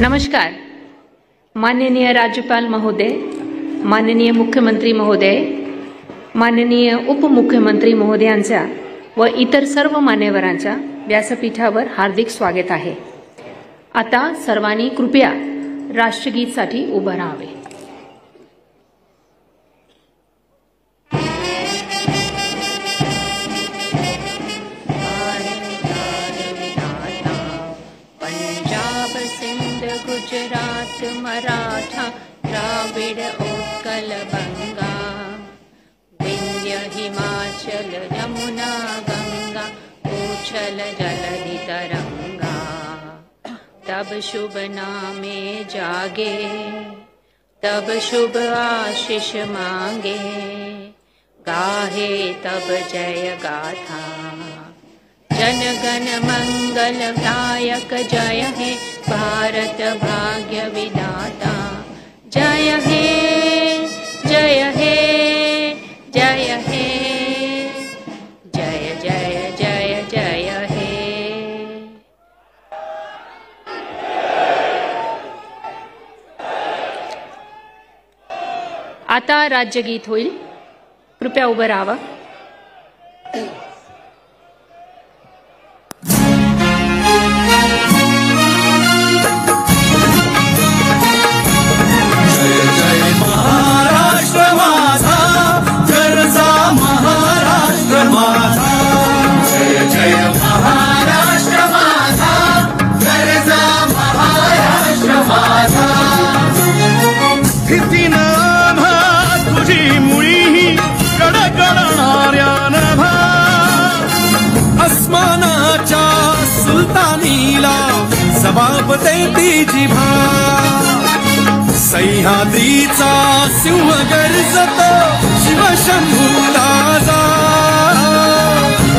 नमस्कार. माननीय राज्यपाल महोदय, माननीय मुख्यमंत्री महोदय, माननीय उपमुख्यमंत्री महोदयांचा व इतर सर्व मान्यवरांचा व्यासपीठावर हार्दिक स्वागत आहे. आता सर्वांनी कृपया राष्ट्रगीतासाठी उभं राहावे. गुजरात मराठा द्राविड उत्कल बंगा विंध्य हिमाचल यमुना गंगा उछल जलधि तरंगा तब शुभ नामे जागे तब शुभ आशीष मांगे गाहे तब जय गाथा जन गण मंगल दायक जय हे भारत भाग्य विधाता जय हे जय हे जय हे जय जय जय जय हे. आता राज्यगीत होईल. कृपया उभं राहावं. तुझी मुळी कडकडणाऱ्या नभा अस्मानाच्या सुलतानीला जबाब देती जिभा सह्याद्रीचा सिंह गर्जतो शिवशंभू राजा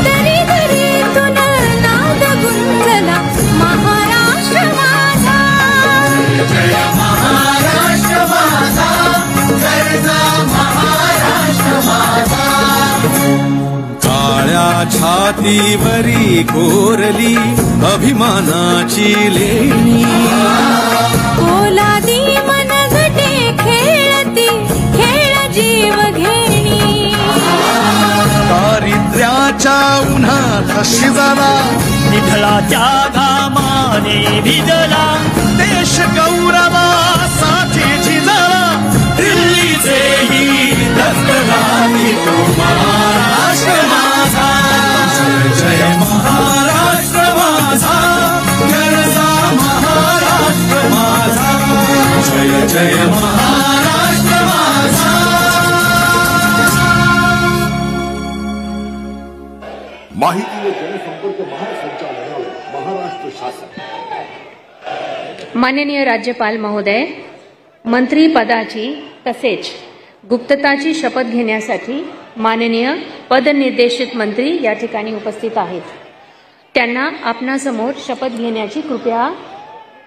दरी दरीतून नाद गुंजला महाराष्ट्र माझा जय महाराष्ट्र माझा गरजा महाराष्ट्र माझा. काळ्या छातीवरी कोरली अभिमानाची लेणी पोलादी मनगटे खेळती खेळ जीव घेणी दारिद्र्याच्या उन्हात शिजला निढळाच्या घामाने भिजला देश गौरवासाठी झिजला दिल्लीचेही दस्तगामी तो महाराष्ट्र माझा जय जय महाराष्ट्र माझा गरजा महाराष्ट्र माझा जय जय महाराष्ट्र माझा. माहिती व जनसंपर्क महासंचालनालय महाराष्ट्र शासन. माननीय राज्यपाल महोदय, मंत्री पदाची तसेच गुप्तताची शपथ घेण्यासाठी माननीय पदनिर्देशित मंत्री या ठिकाणी उपस्थित आहेत. त्यांना आपणासमोर शपथ घेण्याची कृपया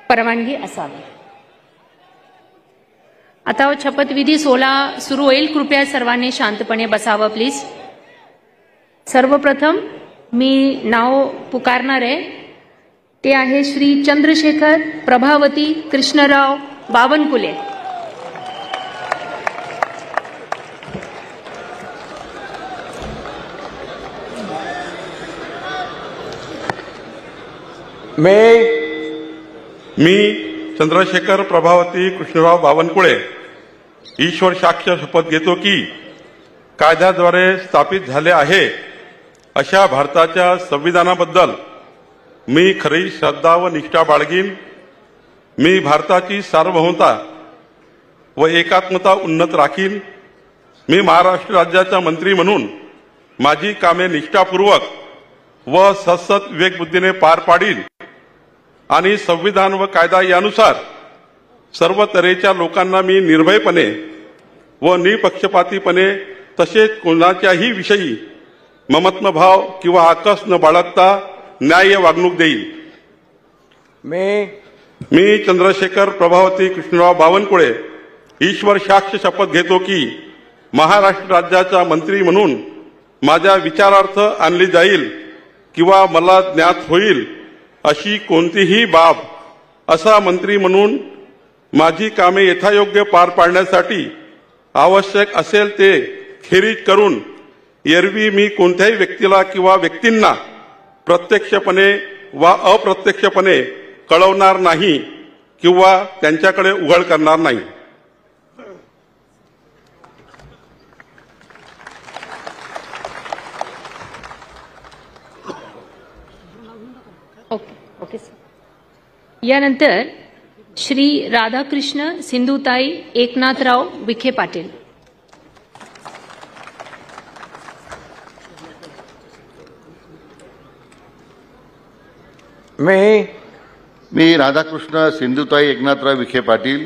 परवानगी असावी. आता शपथविधी सोहळा सुरू होईल. कृपया सर्वांनी शांतपणे बसावं प्लीज. सर्वप्रथम मी नाव पुकारणार आहे. ते आहे श्री चंद्रशेखर प्रभावती कृष्णराव बावनकुळे. मी चंद्रशेखर प्रभावती कृष्णराव बावनकुळे ईश्वर साक्ष शपथ घेतो की कायद्याद्वारे स्थापित झाले आहे अशा भारताच्या संविधानाबद्दल मी खरी श्रद्धा व निष्ठा बाळगीन. मी भारताची सार्वभौमता व एकात्मता उन्नत राखीन. मी महाराष्ट्र राज्याचा मंत्री म्हणून माझी कामे निष्ठापूर्वक व सतत विवेकबुद्धीने पार पाडीन आणि संविधान व कायदा यानुसार सर्व तऱ्हेच्या लोकांना मी निर्भयपणे व निपक्षपातीपणे तसेच कोणाच्याही विषयी ममत्वभाव किंवा आकस न बाळगता न्याय्य वागणूक देईल. मी चंद्रशेखर प्रभावती कृष्णराव बावनकुळे ईश्वर साक्ष शपथ घेतो की महाराष्ट्र राज्याचा मंत्री म्हणून माझ्या विचारार्थ आणली जाईल किंवा मला ज्ञात होईल अशी कोणतीही बाब असा मंत्री म्हणून माझी कामे यथायोग्य पार पाडण्यासाठी आवश्यक असेल ते खेरीज करून एरवी मी कोणत्याही व्यक्तीला किंवा व्यक्तींना प्रत्यक्षपणे वा अप्रत्यक्षपणे कळवणार नाही किंवा त्यांच्याकडे उघड करणार नाही. Okay sir. यानंतर श्री राधाकृष्ण सिंधुताई एकनाथराव विखे पाटील. मी राधाकृष्ण सिंधुताई एकनाथराव विखे पाटील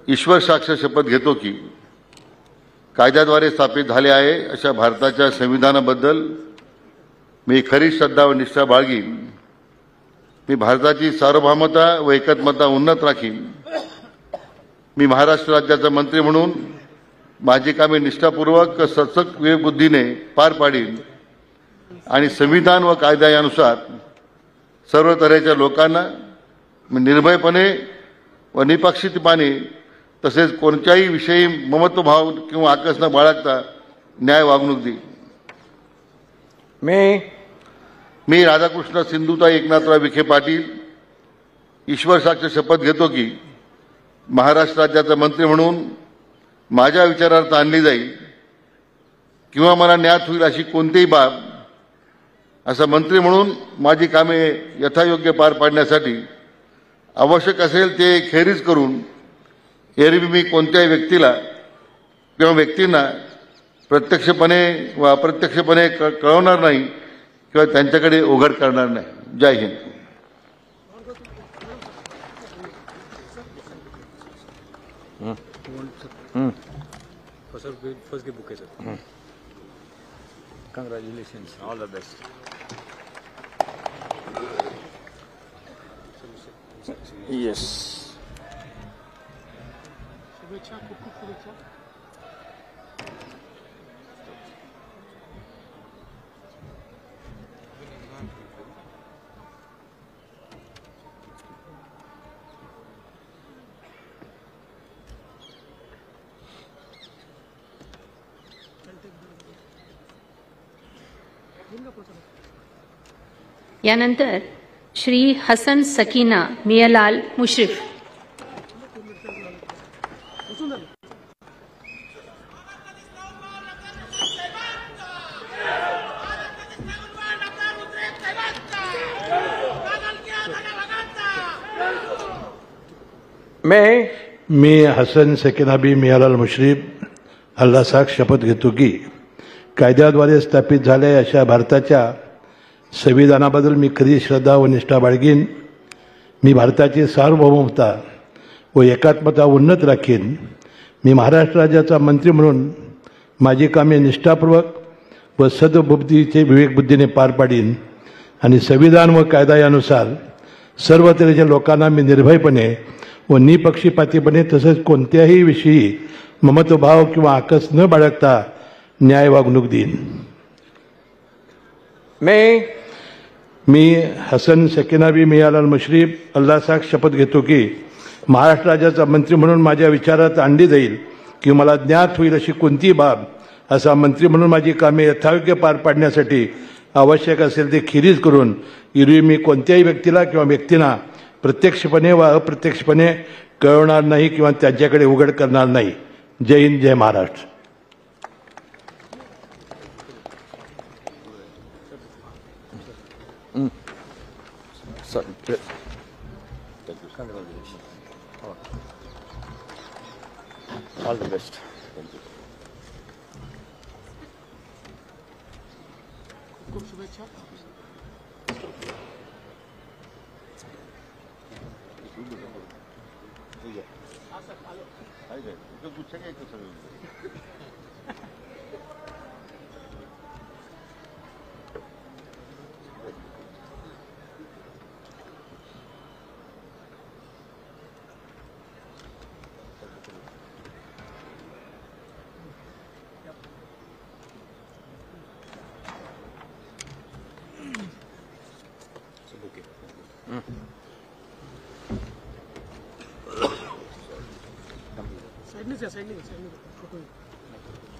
ईश्वर साक्ष शपथ घेतो की कायद्याद्वारे स्थापित झाले आहे अशा भारताच्या संविधानाबद्दल मी खरी श्रद्धा व निष्ठा बाळगीन. मी भारताची सार्वभौमता व एकात्मता उन्नत राखीन. मी महाराष्ट्र राज्याचा मंत्री म्हणून माझी कामे निष्ठापूर्वक सचक विवेकबुद्धीने पार पाडीन आणि संविधान व कायदा यानुसार सर्व तऱ्हेच्या लोकांना मी निर्भयपणे व निपक्षितपणे तसेच कोणत्याही विषयी ममत्वभाव किंवा आकस न बाळगता न्याय वागणूक देईन. मी राधाकृष्ण सिंधुताई एकनाथराव विखे पाटील ईश्वर साक्ष शपथ घेतो की महाराष्ट्र राज्याचा मंत्री म्हणून माझ्या विचारार्थ आणली जाईल किंवा मला ज्ञात होईल अशी कोणतीही बाब असा मंत्री म्हणून माझी कामे यथायोग्य पार पाडण्यासाठी आवश्यक असेल ते खेरीज करून एरवी मी कोणत्याही व्यक्तीला किंवा व्यक्तींना प्रत्यक्षपणे व अप्रत्यक्षपणे कळवणार नाही किंवा त्यांच्याकडे उघड करणार नाही. जय Hind. Congratulations. All the best. Yes. यानंतर श्री हसन सकीना मियालाल मुश्रीफ. मी हसन सकीनाबी मियालाल मुश्रीफ अल्लाह साक्ष शपथ घेतो की कायद्याद्वारे स्थापित झाले अशा भारताच्या संविधानाबद्दल मी खरी श्रद्धा व निष्ठा बाळगीन. मी भारताची सार्वभौमता व एकात्मता उन्नत राखीन. मी महाराष्ट्र राज्याचा मंत्री म्हणून माझी कामे निष्ठापूर्वक व सद्बुद्धीचे विवेकबुद्धीने पार पाडीन आणि संविधान व कायदा यानुसार सर्व तऱ्हेच्या लोकांना मी निर्भयपणे व निपक्षपातीपणे तसेच कोणत्याही विषयी ममत्वभाव किंवा आकस न बाळगता न्याय वागणूक देईन. मी हसन सकीनाबी मियालाल मुश्रीफ अल्लाह साक्ष शपथ घेतो की महाराष्ट्र राज्याचा मंत्री म्हणून माझ्या विचारात आणली जाईल किंवा मला ज्ञात होईल अशी कोणतीही बाब असा मंत्री म्हणून माझी कामे यथायोग्य पार पाडण्यासाठी आवश्यक असेल ते खेरीज करून एरवी मी कोणत्याही व्यक्तीला किंवा व्यक्तींना प्रत्यक्षपणे व अप्रत्यक्षपणे कळवणार नाही किंवा त्यांच्याकडे उघड करणार नाही. जय हिंद, जय Maharashtra. All the best.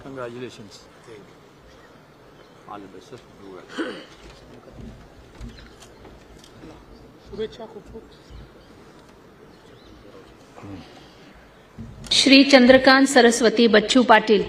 Congratulations. All the best, sir. Do well. Shri Chandrakant Saraswati Bachchu Patil.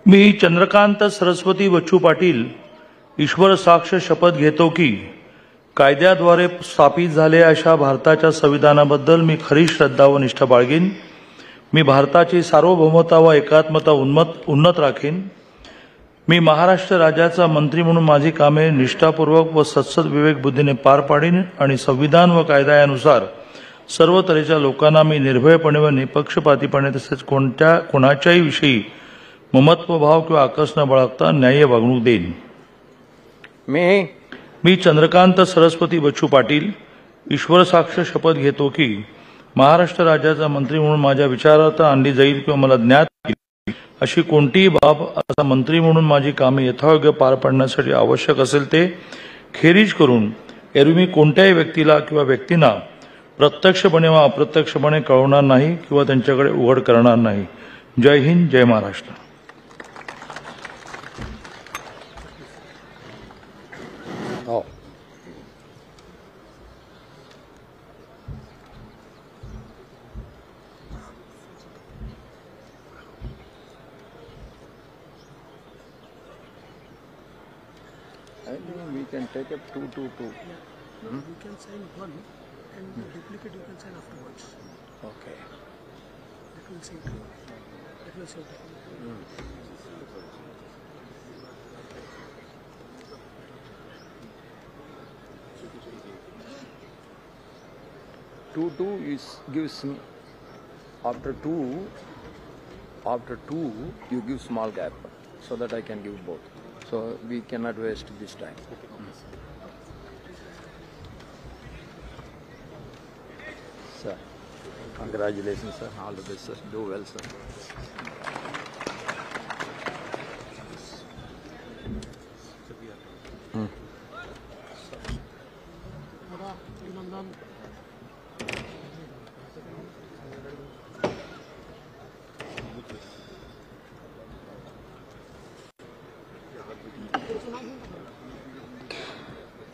मी चंद्रकांत सरस्वती बच्चू पाटील ईश्वर साक्ष शपथ घेतो की कायद्याद्वारे स्थापित झाले अशा भारताच्या संविधानाबद्दल मी खरी श्रद्धा व निष्ठा बाळगीन. मी भारताची सार्वभौमता व एकात्मता उन्नत राखीन. मी महाराष्ट्र राज्याचा मंत्री म्हणून माझी कामे निष्ठापूर्वक व सत्सद विवेक बुद्धीने पार पाडीन आणि संविधान व कायद्यानुसार सर्व तऱ्हेच्या लोकांना मी निर्भयपणे व निपक्षपातीपणे तसेच कोणाच्याही विषयी ममत्वभाव किंवा आकस न बाळगता न्याय्य वागणूक देईन. मी चंद्रकांत सरस्वती बच्चू पाटील ईश्वर साक्ष शपथ घेतो की महाराष्ट्र राज्याचा मंत्री म्हणून माझ्या विचारार्थ आणली जाईल किंवा मला ज्ञात येईल अशी कोणतीही बाब असा मंत्री म्हणून माझी कामे यथायोग्य पार पाडण्यासाठी आवश्यक असेल ते खेरीज करून एरवी मी कोणत्याही व्यक्तीला किंवा व्यक्तींना प्रत्यक्षपणे व अप्रत्यक्षपणे कळवणार नाही किंवा त्यांच्याकडे उघड करणार नाही. जय हिंद, जय Maharashtra. Oh. I think we can take up 222. We can sign one and the duplicate you can sign afterwards. Okay. That will save time. That will save time. 2 gives after two you give small gap so that I can give both. So we cannot waste this time. Sir, congratulations, sir. All the best, sir. Do well, sir.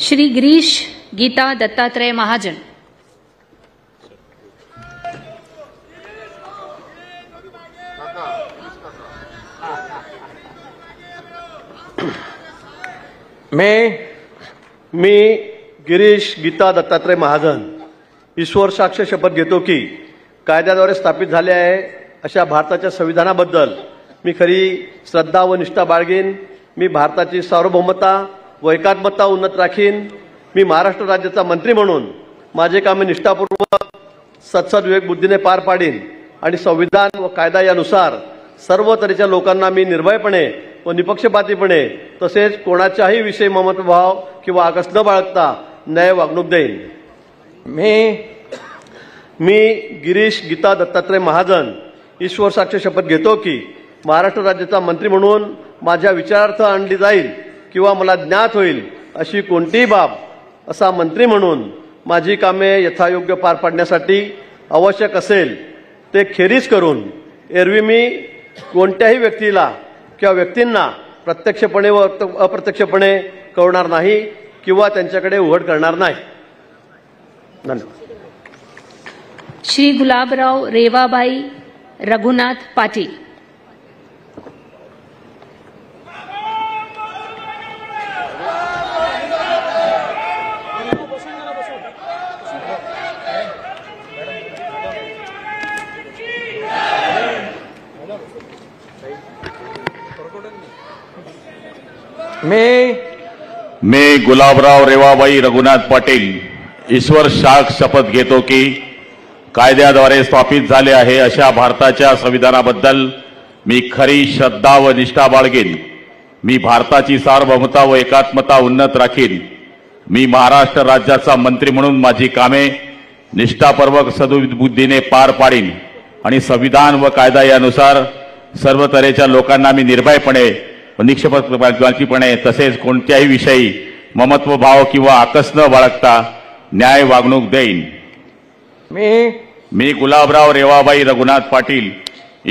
Shri Girish Gita Dattatray Mahajan. मी गिरीश गीता दत्तात्रय महाजन ईश्वर साक्ष शपथ घेतो की कायद्याद्वारे स्थापित झाले आहे अशा भारताच्या संविधानाबद्दल मी खरी श्रद्धा व निष्ठा बाळगीन. मी भारताची सार्वभौमता व एकात्मता उन्नत राखीन. मी महाराष्ट्र राज्याचा मंत्री म्हणून माझे कामे निष्ठापूर्वक सत्सद विवेक बुद्धीने पार पाडीन आणि संविधान व कायदा यानुसार सर्व तऱ्हेच्या लोकांना मी निर्भयपणे व निपक्षपातीपणे तसेच कोणाच्याही विषयी ममत्वभाव किंवा आकस न बाळगता न्याय वागणूक देईन. मी गिरीश गीता दत्तात्रय महाजन ईश्वर साक्ष शपथ घेतो की महाराष्ट्र राज्याचा मंत्री म्हणून माझ्या विचारार्थ आणली जाईल किंवा मला ज्ञात होईल अशी कोणतीही बाब असा मंत्री म्हणून माझी कामे यथायोग्य पार पाडण्यासाठी आवश्यक असेल ते खेरीज करून एरवी मी कोणत्याही व्यक्तीला किंवा व्यक्तींना प्रत्यक्षपणे व अप्रत्यक्षपणे कळवणार नाही किंवा त्यांच्याकडे उघड करणार नाही. धन्यवाद. श्री गुलाबराव रेवाबाई रघुनाथ पाटील. मी गुलाबराव रेवाबाई रघुनाथ पाटील ईश्वर साक्ष शपथ घेतो की कायद्याद्वारे स्थापित झाले आहे अशा भारताच्या संविधानाबद्दल मी खरी श्रद्धा व निष्ठा बाळगेन. मी भारताची सार्वभौमता व एकात्मता उन्नत राखीन. मी महाराष्ट्र राज्याचा मंत्री म्हणून माझी कामे निष्ठापूर्वक सद्बुद्धीने पार पाडीन आणि संविधान व कायदा यानुसार सर्व तऱ्हेच्या लोकांना मी निर्भयपणे व निष्पक्षपातीपणे तसेच कोणत्याही विषयी ममत्व भाव किंवा आकस न बाळगता न्याय वागणूक देईन. मी गुलाबराव रेवाबाई रघुनाथ पाटील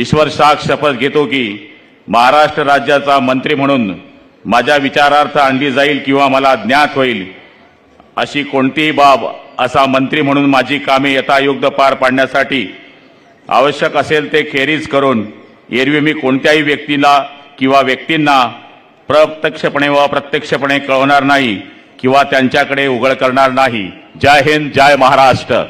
ईश्वर साक्ष शपथ घेतो की महाराष्ट्र राज्याचा मंत्री म्हणून माझ्या विचारार्थ आणली जाईल किंवा मला ज्ञात होईल अशी कोणतीही बाब असा मंत्री म्हणून माझी कामे यथायोग्य पार पाडण्यासाठी आवश्यक असेल ते खेरीज करून एरवी मी कोणत्याही व्यक्तीला किंवा व्यक्तींना प्रत्यक्षपणे व अप्रत्यक्षपणे कळवणार नाही किंवा त्यांच्याकडे उघड करणार नाही. जय हिंद, जय महाराष्ट्र.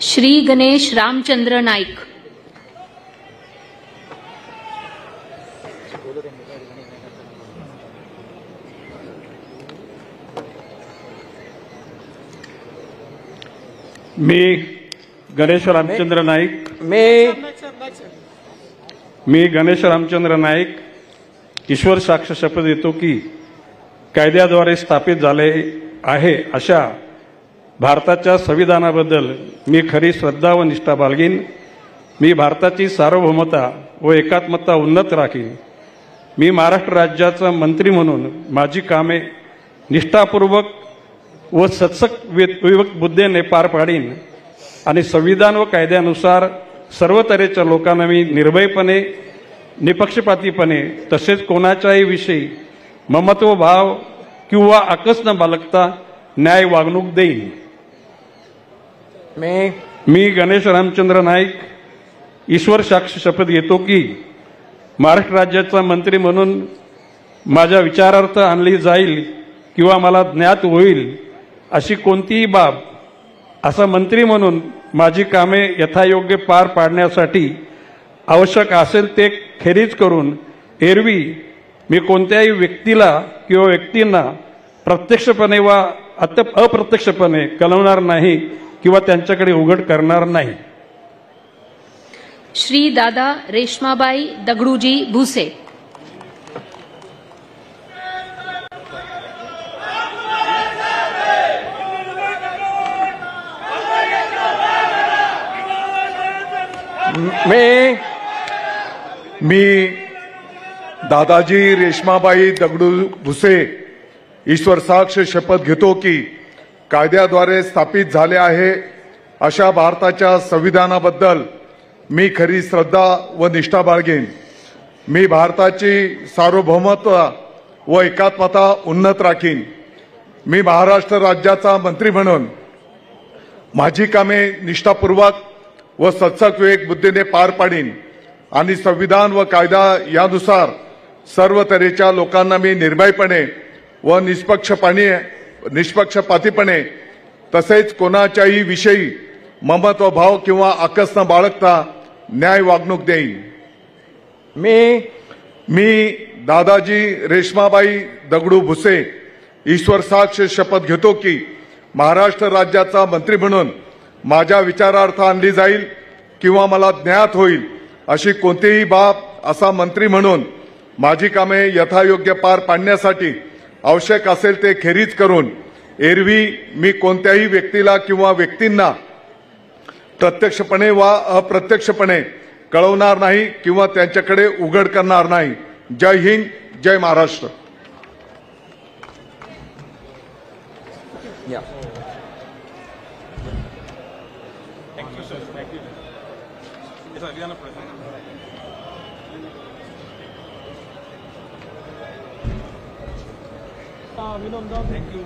श्री गणेश रामचंद्र नाईक. मी गणेश रामचंद्र नाईक. मी गणेश रामचंद्र नाईक ईश्वर साक्ष शपथ घेतो की कायद्याद्वारे स्थापित झाले आहे अशा भारताच्या संविधानाबद्दल मी खरी श्रद्धा व निष्ठा बाळगीन. मी भारताची सार्वभौमता व एकात्मता उन्नत राखीन. मी महाराष्ट्र राज्याचा मंत्री म्हणून माझी कामे निष्ठापूर्वक व सत्सक बुद्धीने पार पाडीन आणि संविधान व कायद्यानुसार सर्व तऱ्हेच्या लोकांना मी निर्भयपणे निपक्षपातीपणे तसेच कोणाच्याही विषयी ममत्व भाव किंवा आकस न बाळगता न्याय वागणूक देईन. मी गणेश रामचंद्र नाईक ईश्वर साक्ष शपथ घेतो की महाराष्ट्र राज्याचा मंत्री म्हणून माझ्या विचारार्थ आणली जाईल किंवा मला ज्ञात होईल अशी कोणतीही बाब असा मंत्री म्हणून माझी कामे यथायोग्य पार पाडण्यासाठी आवश्यक असेल ते खेरीज करून एरवी मी कोणत्याही व्यक्तीला किंवा व्यक्तींना प्रत्यक्षपणे वा अप्रत्यक्षपणे कळवणार नाही किंवा त्यांच्याकडे उघड करणार नाही. श्री दादा रेश्माबाई दगडूजी भुसे. मी दादाजी रेश्माबाई दगडू भुसे ईश्वर साक्ष शपथ घेतो की कायद्याद्वारे स्थापित झाले आहे अशा भारताच्या संविधानाबद्दल मी खरी श्रद्धा व निष्ठा बाळगेन. मी भारताची सार्वभौमत्व व एकात्मता उन्नत राखीन. मी महाराष्ट्र राज्याचा मंत्री म्हणून माझी कामे निष्ठापूर्वक व सत्सक विवेक बुद्धीने पार पाडीन आणि संविधान व कायदा यानुसार सर्व तऱ्हेच्या लोकांना मी निर्भयपणे व निष्पक्षपातीपणे तसेच कोणाच्याही विषयी ममत्व भाव किंवा आकस न बाळगता न्याय वागणूक देईन. मी दादाजी रेश्माबाई दगडू भुसे ईश्वर साक्ष शपथ घेतो की महाराष्ट्र राज्याचा मंत्री म्हणून माझ्या विचारार्थ आणली जाईल किंवा मला ज्ञात होईल अशी कोणतीही बाब असा मंत्री म्हणून माझी कामे यथायोग्य पार पाडण्यासाठी आवश्यक असेल ते खेरीज करून एरवी मी कोणत्याही व्यक्तीला किंवा व्यक्तींना प्रत्यक्षपणे वा अप्रत्यक्षपणे कळवणार नाही किंवा त्यांच्याकडे उघड करणार नाही. जय हिंद, जय महाराष्ट्र. Thank you.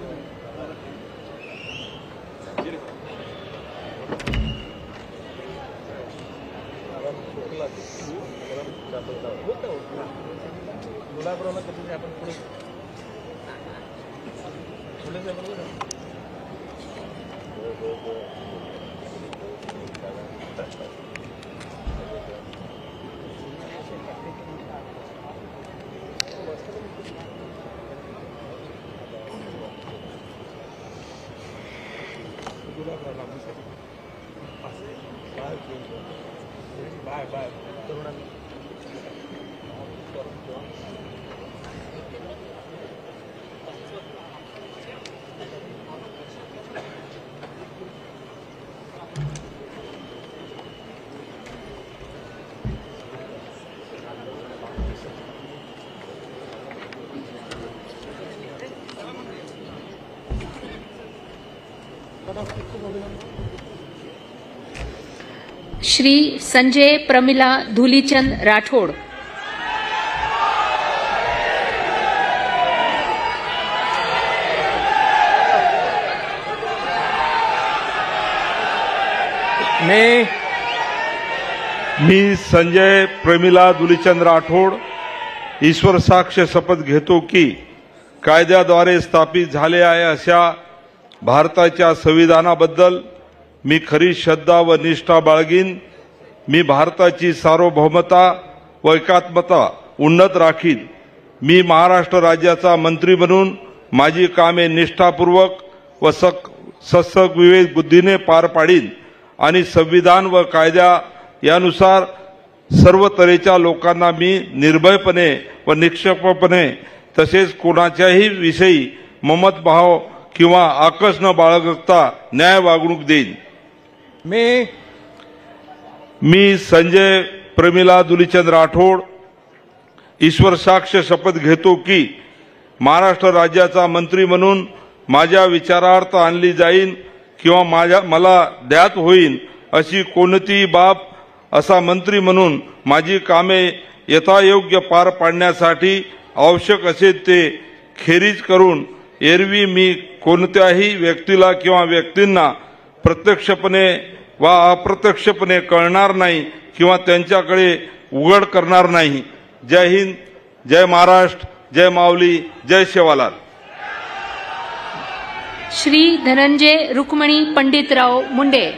श्री संजय प्रमिला धुलीचंद राठोड. मी संजय प्रमिला धुलीचंद राठोड ईश्वर साक्ष शपथ घेतो की कायद्याद्वारे स्थापित झाले आहे अशा भारताच्या संविधानाबद्दल मी खरी श्रद्धा व निष्ठा बाळगीन. मी भारताची सार्वभौमता व एकात्मता उन्नत राखीन. मी महाराष्ट्र राज्याचा मंत्री म्हणून माझी कामे निष्ठापूर्वक व सत्सग विवेक बुद्धीने पार पाडीन आणि संविधान व कायदा यानुसार सर्व तऱ्हेच्या लोकांना मी निर्भयपणे व निष्पक्षपणे तसेच कोणाच्याही विषयी ममतभाव किंवा आकस न बाळगता न्याय वागणूक देईन. मी संजय प्रमिला धुलीचंद राठोड ईश्वर साक्ष शपथ घेतो की महाराष्ट्र राज्याचा मंत्री म्हणून माझ्या विचारार्थ आणली जाईल किंवा मला ज्ञात होईल अशी कोणतीही बाब असा मंत्री म्हणून माझी कामे यथायोग्य पार पाडण्यासाठी आवश्यक असेल ते खेरीज करून एरवी मी कोणत्याही व्यक्तीला किंवा व्यक्तींना प्रत्यक्षपणे वा अप्रत्यक्षपणे कळणार नाही किंवा त्यांच्याकडे उघड करणार नाही. जय हिंद, जय महाराष्ट्र, जय माऊली, जय शेवालाल. श्री धनंजय रुक्मणी पंडितराव मुंडे.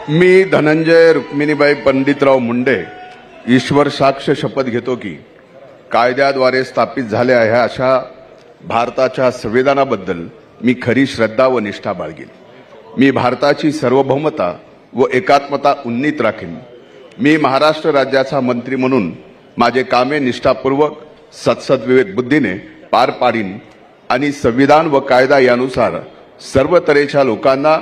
मी धनंजय रुक्मिणीबाई पंडितराव मुंडे ईश्वर साक्ष शपथ घेतो की कायद्याद्वारे स्थापित झाले आहे अशा भारताच्या संविधानाबद्दल मी खरी श्रद्धा व निष्ठा बाळगीन. मी भारताची सार्वभौमता व एकात्मता उन्नीत राखीन. मी महाराष्ट्र राज्याचा मंत्री म्हणून माझे कामे निष्ठापूर्वक सत्सद्विवेक बुद्धीने पार पाडीन आणि संविधान व कायदा यानुसार सर्व तऱ्हेच्या लोकांना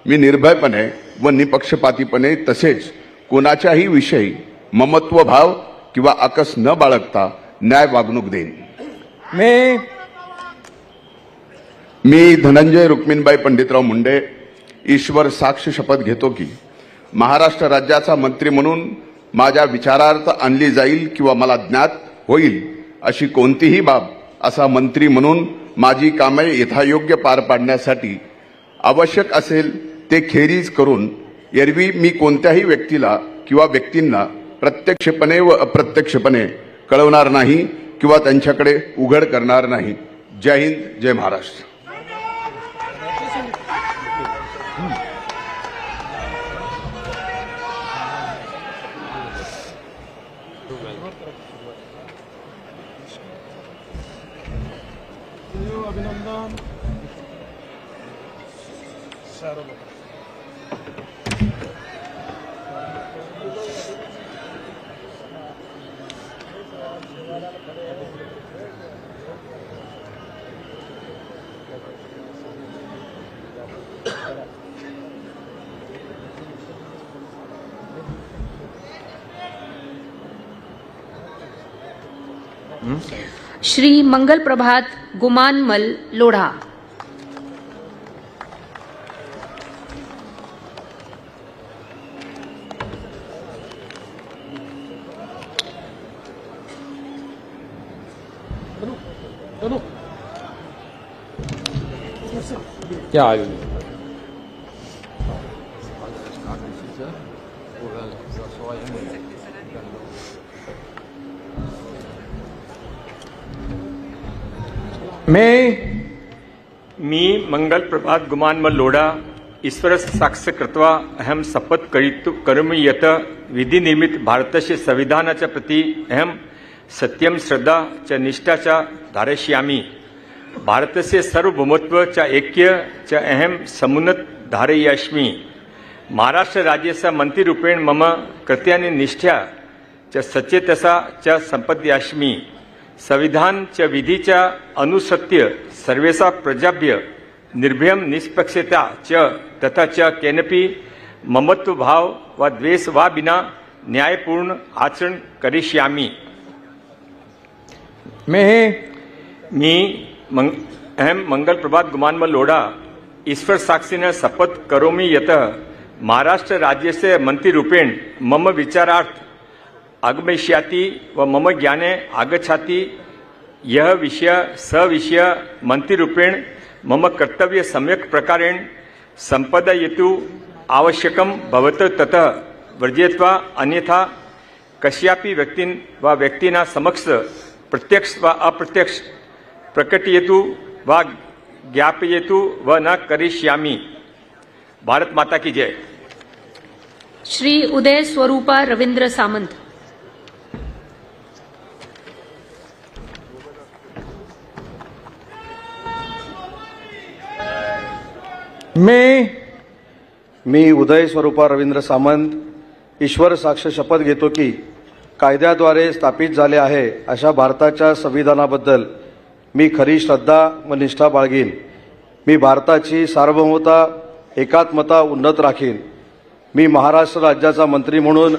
मी निर्भयपणे व निपक्षपातीपणे तसेच कोणाच्याही विषयी ममत्व भाव किंवा आकस न बाळगता न्याय वागणूक देईन. मी धनंजय रुक्मिणीबाई पंडितराव मुंडे ईश्वर साक्ष शपथ घेतो की महाराष्ट्र राज्याचा मंत्री म्हणून माझ्या विचारार्थ आणली जाईल किंवा मला ज्ञात होईल अशी कोणतीही बाब असा मंत्री म्हणून माझी कामे यथायोग्य पार पाडण्यासाठी आवश्यक असेल ते खेरीज करून एरवी मी कोणत्याही व्यक्तीला किंवा व्यक्तींना प्रत्यक्षपणे व अप्रत्यक्षपणे कळवणार नाही किंवा त्यांच्याकडे उघड करणार नाही. जय हिंद, जय महाराष्ट्र. अभिनंदन. श्री मंगल प्रभात गुमानमल लोढ़ा. क्या आयु मी मंगल प्रभात गुमानमल लोढ़ा ईश्वर साक्ष कृत्वा अहम शपथ करोमि यत विधि निर्मित भारतस्य संविधानाच्या प्रति अहम सत्यम श्रद्धा च निष्ठा च धारयिष्यामि. भारतस्य सार्वभौमत्व च ऐक्य च अहम समुन्नत धारयिष्यामि. महाराष्ट्र राज्यस्य मंत्रीरूपेण मम कृत्यानि निष्ठा च सचेतसा च संपद्यास्मि. संविधान च विधि च अनुसृत्य सर्वेषां प्रजाभ्य निर्भयं निष्पक्षता च तथा च केनपि ममत्व भाव व द्वेष वा विना न्यायपूर्ण आचरण करिष्यामि. अहम मंगल प्रभात गुमानमल लोढ़ा ईश्वर साक्षिण शपथ करोमि यत महाराष्ट्र राज्यस्य मंत्रीरूपेण मम विचारार्थ आगमिष्याति व मम ज्ञाने आगच्छाति यह विषय स विषय मंत्रीरूपेण मम कर्तव्य सम्यक प्रकारेण संपादयितु आवश्यकं भवत ततः वर्जयित्वा अन्यथा कस्यापि व्यक्तिन व व्यक्तिना समक्ष प्रत्यक्ष व अप्रत्यक्ष प्रकटयतु व ज्ञापयतु व न करिष्यामि. भारत माता की जय. श्री उदय स्वरूपा रवींद्र सामंत. मी उदय स्वरूपा रवींद्र सामंत ईश्वर साक्ष शपथ घेतो की कायद्याद्वारे स्थापित झाले आहे अशा भारताच्या संविधानाबद्दल मी खरी श्रद्धा व निष्ठा बाळगीन. मी भारताची सार्वभौमता एकात्मता उन्नत राखीन. मी महाराष्ट्र राज्याचा मंत्री म्हणून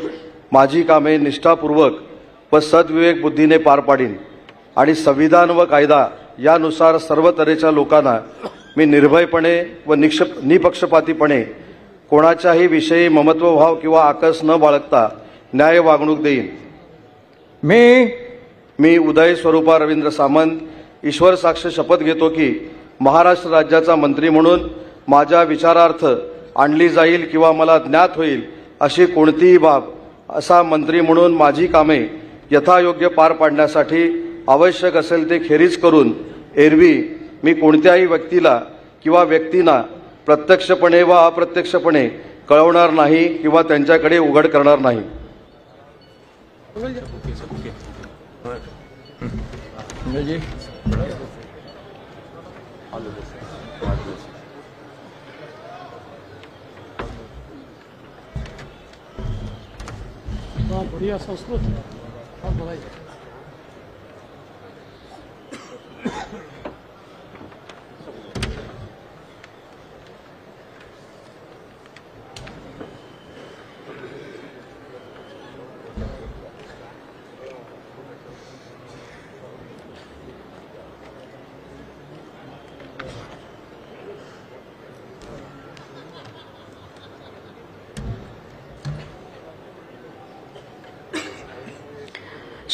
माझी कामे निष्ठापूर्वक व सद्विवेक बुद्धीने पार पाडीन आणि संविधान व कायदा यानुसार सर्व तऱ्हेच्या लोकांना मी निर्भयपणे व निपक्षपातीपणे कोणाच्याही विषयी ममत्वभाव किंवा आकस न बाळगता न्याय वागणूक देईन. मी उदय स्वरूपा रवींद्र सामंत ईश्वर साक्ष शपथ घेतो की महाराष्ट्र राज्याचा मंत्री म्हणून माझ्या विचारार्थ आणली जाईल किंवा मला ज्ञात होईल अशी कोणतीही बाब असा मंत्री म्हणून माझी कामे यथायोग्य पार पाडण्यासाठी आवश्यक असेल ते खेरीज करून एरवी मी कोणत्याही व्यक्तीला किंवा व्यक्तींना प्रत्यक्षपणे व अप्रत्यक्षपणे कळवणार नाही किंवा त्यांच्याकडे उघड करणार नाही. बढ़िया संस्कृत और बधाई.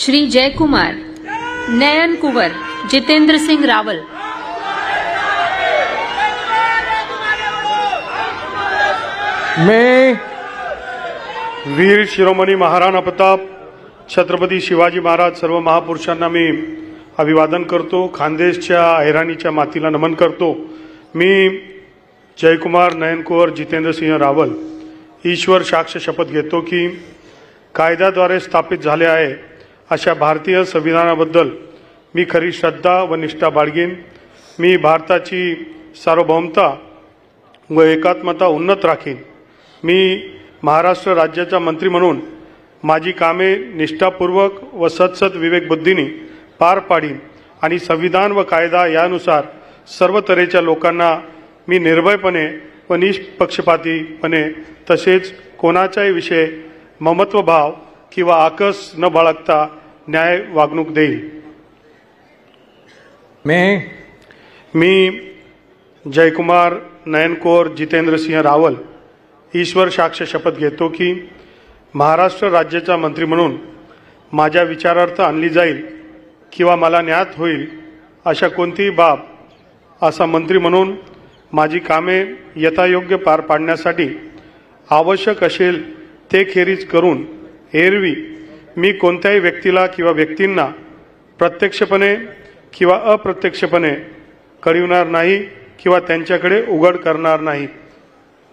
श्री जयकुमार नयन कुंवर जितेंद्र सिंह रावल. मैं वीर शिरोमणि महाराणा प्रताप छत्रपती शिवाजी महाराज सर्व महापुरुषांना मी अभिवादन करतो. खानदेशच्या ऐराणीच्या मातीला नमन करतो. मी जयकुमार नयनकुवर जितेंद्रसिंह रावल ईश्वर साक्ष शपथ घेतो की कायद्याद्वारे स्थापित झाले आहे अशा भारतीय संविधानाबद्दल मी खरी श्रद्धा व निष्ठा बाळगीन. मी भारताची सार्वभौमता व एकात्मता उन्नत राखीन. मी महाराष्ट्र राज्याचा मंत्री म्हणून माझी कामे निष्ठापूर्वक व सतसत विवेकबुद्धीने पार पाडीन आणि संविधान व कायदा यानुसार सर्व तऱ्हेच्या लोकांना मी निर्भयपणे व निष्पक्षपातीपणे तसेच कोणाच्याही विषयी ममत्वभाव किंवा आकस न बाळगता न्याय वागणूक देईल. मी जयकुमार नयनकुवर जितेंद्रसिंह रावल ईश्वर साक्ष शपथ घेतो की महाराष्ट्र राज्याचा मंत्री म्हणून माझ्या विचारार्थ आणली जाईल किंवा मला ज्ञात होईल अशा कोणतीही बाब असा मंत्री म्हणून माझी कामे यथायोग्य पार पाडण्यासाठी आवश्यक असेल ते खेरीज करून एरवी मी कोणत्याही व्यक्तीला किंवा व्यक्तींना प्रत्यक्षपणे किंवा अप्रत्यक्षपणे कळविणार नाही किंवा त्यांच्याकडे उघड करणार नाही.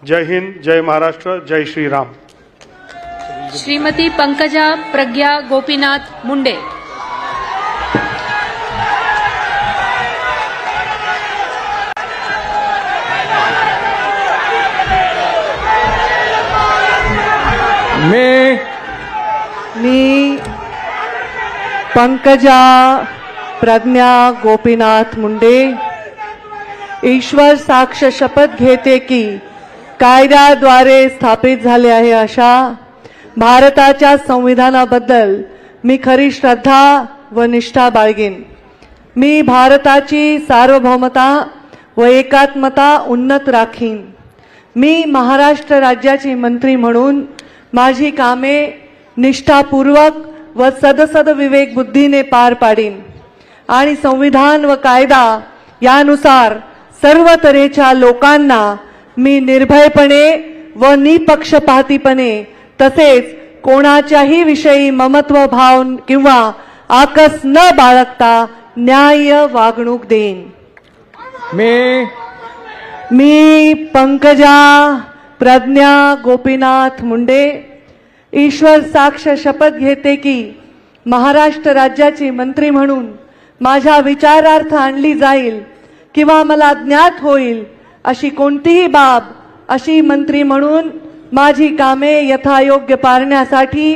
जय हिंद, जय महाराष्ट्र, जय श्रीराम. श्रीमती पंकजा प्रज्ञा गोपीनाथ मुंडे. मी पंकजा प्रज्ञा गोपीनाथ मुंडे ईश्वर साक्ष शपथ घेते की कायद्याद्वारे स्थापित झाले आहे अशा भारताच्या संविधानाबद्दल मी खरी श्रद्धा व निष्ठा बाळगीन. मी भारताची सार्वभौमता व एकात्मता उन्नत राखीन. मी महाराष्ट्र राज्याची मंत्री म्हणून माझी कामे निष्ठापूर्वक व सदसद विवेक बुद्धीने पार पाडीन आणि संविधान व कायदा यानुसार सर्व तऱ्हेच्या लोकांना मी निर्भयपणे व निपक्षपातीपणे तसेच कोणाच्याही विषयी ममत्व भाव किंवा आकस न बाळगता न्याय वागणूक देईन. मी पंकजा प्रज्ञा गोपीनाथ मुंडे ईश्वर साक्ष शपथ घेते की महाराष्ट्र राज्याची मंत्री म्हणून माझ्या विचारार्थ आणली जाईल किंवा मला ज्ञात होईल अशी कोणतीही बाब अशी मंत्री म्हणून माझी कामे यथायोग्य पारण्यासाठी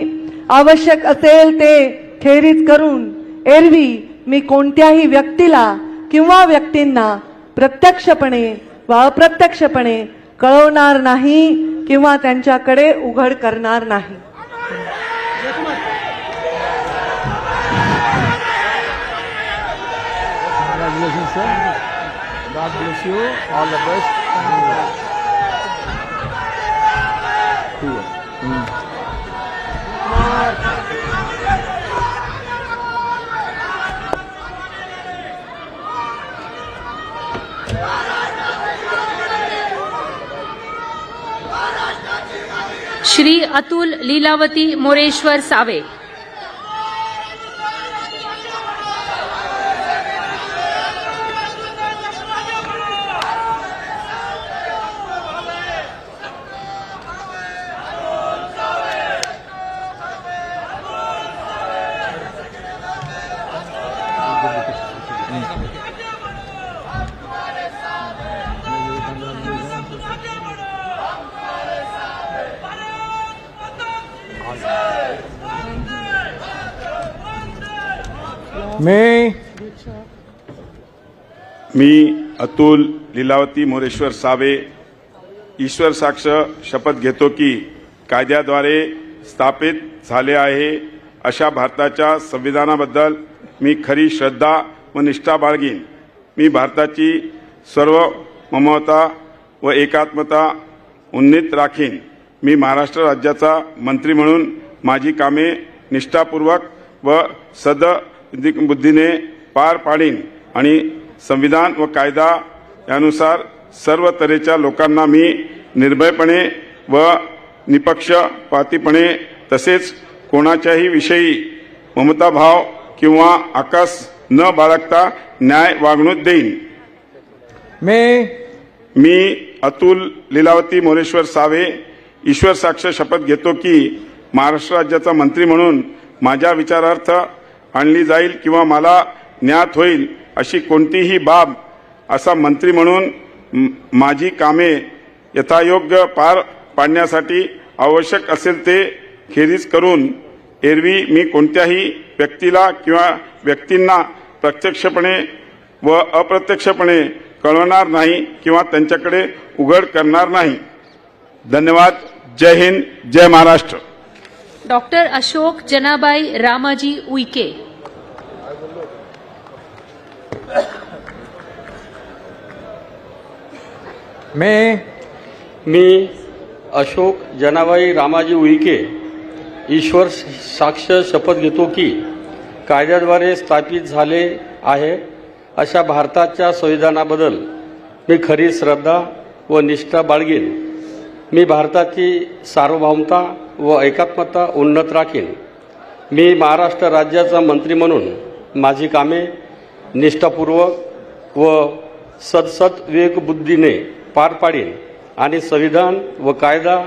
आवश्यक असेल ते खेरीज करून एरवी मी कोणत्याही व्यक्तीला किंवा व्यक्तींना प्रत्यक्षपणे व अप्रत्यक्षपणे कळवणार नाही किंवा त्यांच्याकडे उघड करणार नाही. Congratulations, sir. God bless you. All the best. Shri Atul Leelavati Moreshwar Save. मी अतुल लीलावती मोरेश्वर सावे ईश्वर साक्ष शपथ घेतो की कायद्याद्वारे स्थापित झाले आहे अशा भारताच्या संविधानाबद्दल मी खरी श्रद्धा व निष्ठा बाळगीन. मी भारताची सर्व ममता व एकात्मता उन्नीत राखीन. मी महाराष्ट्र राज्याचा मंत्री म्हणून माझी कामे निष्ठापूर्वक व सद्बुद्धीने पार पाडीन आणि संविधान व कायदा यानुसार सर्व तऱ्हेच्या लोकांना मी निर्भयपणे व निपक्षपातीपणे तसेच कोणाच्याही विषयी ममताभाव किंवा आकस न बाळगता न्याय वागणूक देईन. मी अतुल लीलावती मोरेश्वर सावे ईश्वर साक्ष शपथ घेतो की महाराष्ट्र राज्याचा मंत्री म्हणून माझ्या विचारार्थ आणली जाईल किंवा मला ज्ञात होईल अशी कोणतीही बाब असा मंत्री म्हणून माझी कामे यथायोग्य पार पाडण्यासाठी आवश्यक असेल ते खेरीज करून एरवी मी कोणत्याही व्यक्तीला किंवा व्यक्तींना प्रत्यक्षपणे व अप्रत्यक्षपणे कळवणार नाही किंवा त्यांच्याकडे उघड करणार नाही. धन्यवाद. जय हिंद, जय महाराष्ट्र. डॉक्टर अशोक जनाबाई रामाजी उईके. मी अशोक जनाबाई रामाजी उईके ईश्वर साक्ष शपथ घेतो की कायद्याद्वारे स्थापित झाले आहे अशा भारताच्या संविधानाबद्दल मी खरी श्रद्धा व निष्ठा बाळगीन. मी भारताची सार्वभौमता व एकात्मता उन्नत राखीन. मी महाराष्ट्र राज्याचा मंत्री म्हणून माझी कामे निष्ठापूर्वक व सद्विवेकबुद्धीने पार पाडीन आणि संविधान व कायदा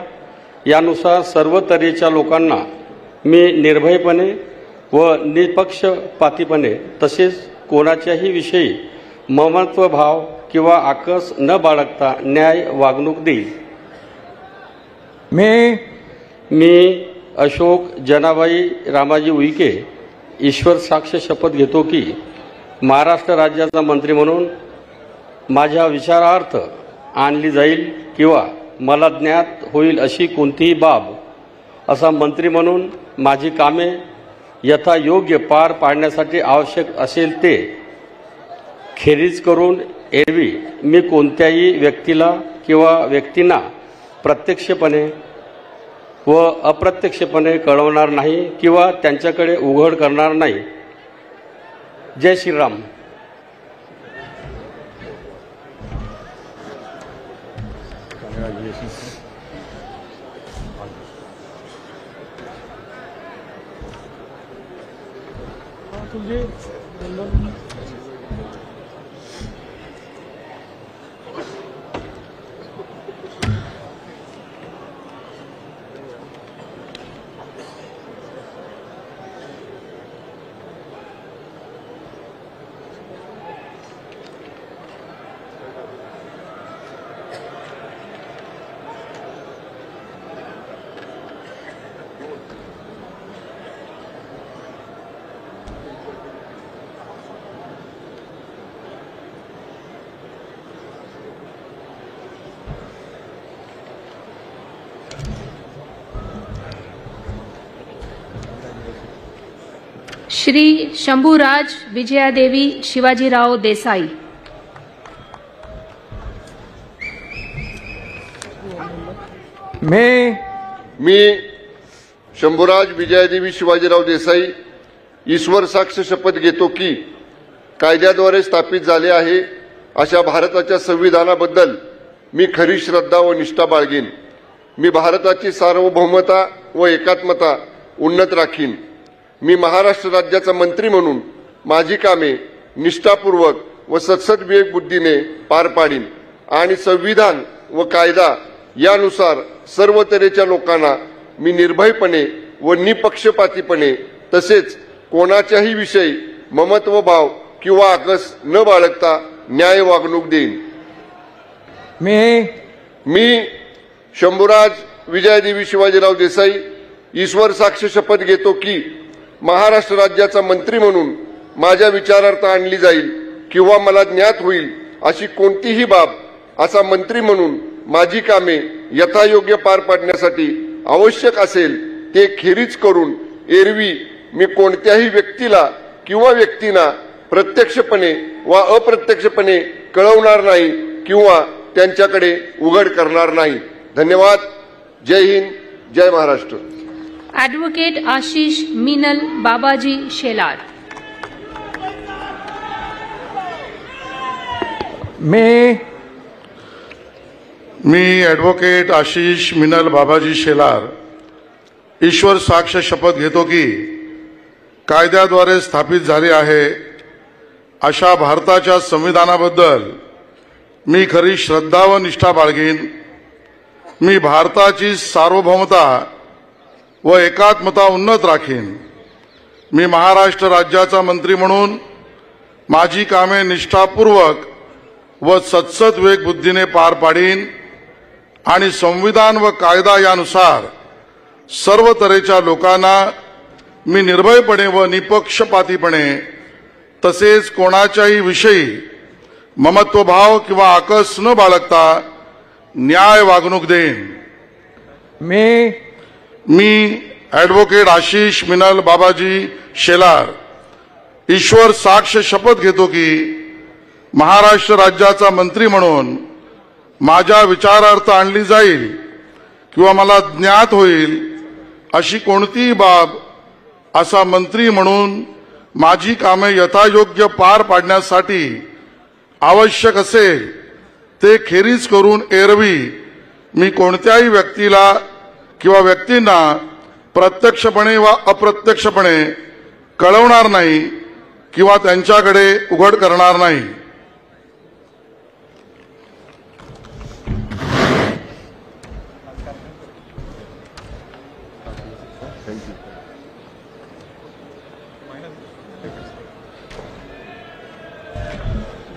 यानुसार सर्व तऱ्हेच्या लोकांना मी निर्भयपणे व निपक्षपातीपणे तसेच कोणाच्याही विषयी ममत्वभाव किंवा आकस न बाळगता न्याय वागणूक देईल. मी अशोक जनाबाई रामाजी उईके ईश्वर साक्ष शपथ घेतो की महाराष्ट्र राज्याचा मंत्री म्हणून माझ्या विचारार्थ आणली जाईल किंवा मला ज्ञात होईल अशी कोणतीही बाब असा मंत्री म्हणून माझी कामे यथायोग्य पार पाडण्यासाठी आवश्यक असेल ते खेरीज करून एरवी मी कोणत्याही व्यक्तीला किंवा व्यक्तींना प्रत्यक्षपणे व अप्रत्यक्षपणे कळवणार नाही किंवा त्यांच्याकडे उघड करणार नाही. जय श्रीराम. श्री शंभूराज विजयादेवी शिवाजीराव देसाई. मी शंभूराज विजयादेवी शिवाजीराव देसाई ईश्वर साक्ष शपथ घेतो की कायद्याद्वारे स्थापित झाले आहे अशा भारताच्या संविधानाबद्दल मी खरी श्रद्धा व निष्ठा बाळगीन. मी भारताची सार्वभौमता व एकात्मता उन्नत राखीन. मी महाराष्ट्र राज्याचा मंत्री म्हणून माझी कामे निष्ठापूर्वक व सद्विवेक बुद्धीने पार पाडीन आणि संविधान व कायदा यानुसार सर्व तऱ्हेच्या लोकांना मी निर्भयपणे व निपक्षपातीपणे तसेच कोणाच्याही विषयी ममत्वभाव किंवा आकस न बाळगता न्याय वागणूक देईन. मी शंभूराज विजयादेवी शिवाजीराव देसाई ईश्वर साक्ष शपथ घेतो की महाराष्ट्र राज्याचा मंत्री म्हणून माझ्या विचारार्थ आणली जाईल किंवा मला ज्ञात होईल अशी कोणतीही बाब असा मंत्री म्हणून माझी कामे यथायोग्य पार पाडण्यासाठी आवश्यक असेल ते खेरीज करून एरवी मी कोणत्याही व्यक्तीला किंवा व्यक्तींना प्रत्यक्षपणे व अप्रत्यक्षपणे कळवणार नाही किंवा त्यांच्याकडे उघड करणार नाही. धन्यवाद. जय हिंद, जय महाराष्ट्र. ॲडव्होकेट आशिष मीनल बाबाजी शेलार. मी ॲडव्होकेट आशिष मिनल बाबाजी शेलार ईश्वर साक्ष शपथ घेतो की कायद्याद्वारे स्थापित झाली आहे अशा भारताच्या संविधानाबद्दल मी खरी श्रद्धा व निष्ठा बाळगीन. मी भारताची सार्वभौमता व एकात्मता उन्नत राखीन. मी महाराष्ट्र राज्याचा मंत्री म्हणून माझी कामे निष्ठापूर्वक व सत्सद विवेक बुद्धीने पार पाडीन आणि संविधान व कायदा यानुसार सर्व तऱ्हेच्या लोकांना मी निर्भयपणे व निपक्षपातीपणे तसेच कोणाच्याही विषयी ममत्वभाव किंवा आकस न बाळगता न्याय वागणूक देईन. मी ॲडव्होकेट आशिष मिनल बाबाजी शेलार ईश्वर साक्ष शपथ घेतो की महाराष्ट्र राज्याचा मंत्री म्हणून माझ्या विचारार्थ आणली जाईल किंवा मला ज्ञात होईल अशी कोणतीही बाब असा मंत्री म्हणून माझी कामे यथायोग्य पार पाडण्यासाठी आवश्यक असेल ते खेरीज करून एरवी मी कोणत्याही व्यक्तीला किंवा व्यक्तींना प्रत्यक्षपणे वा अप्रत्यक्षपणे कळवणार नाही किंवा त्यांच्याकडे उघड करणार नाही.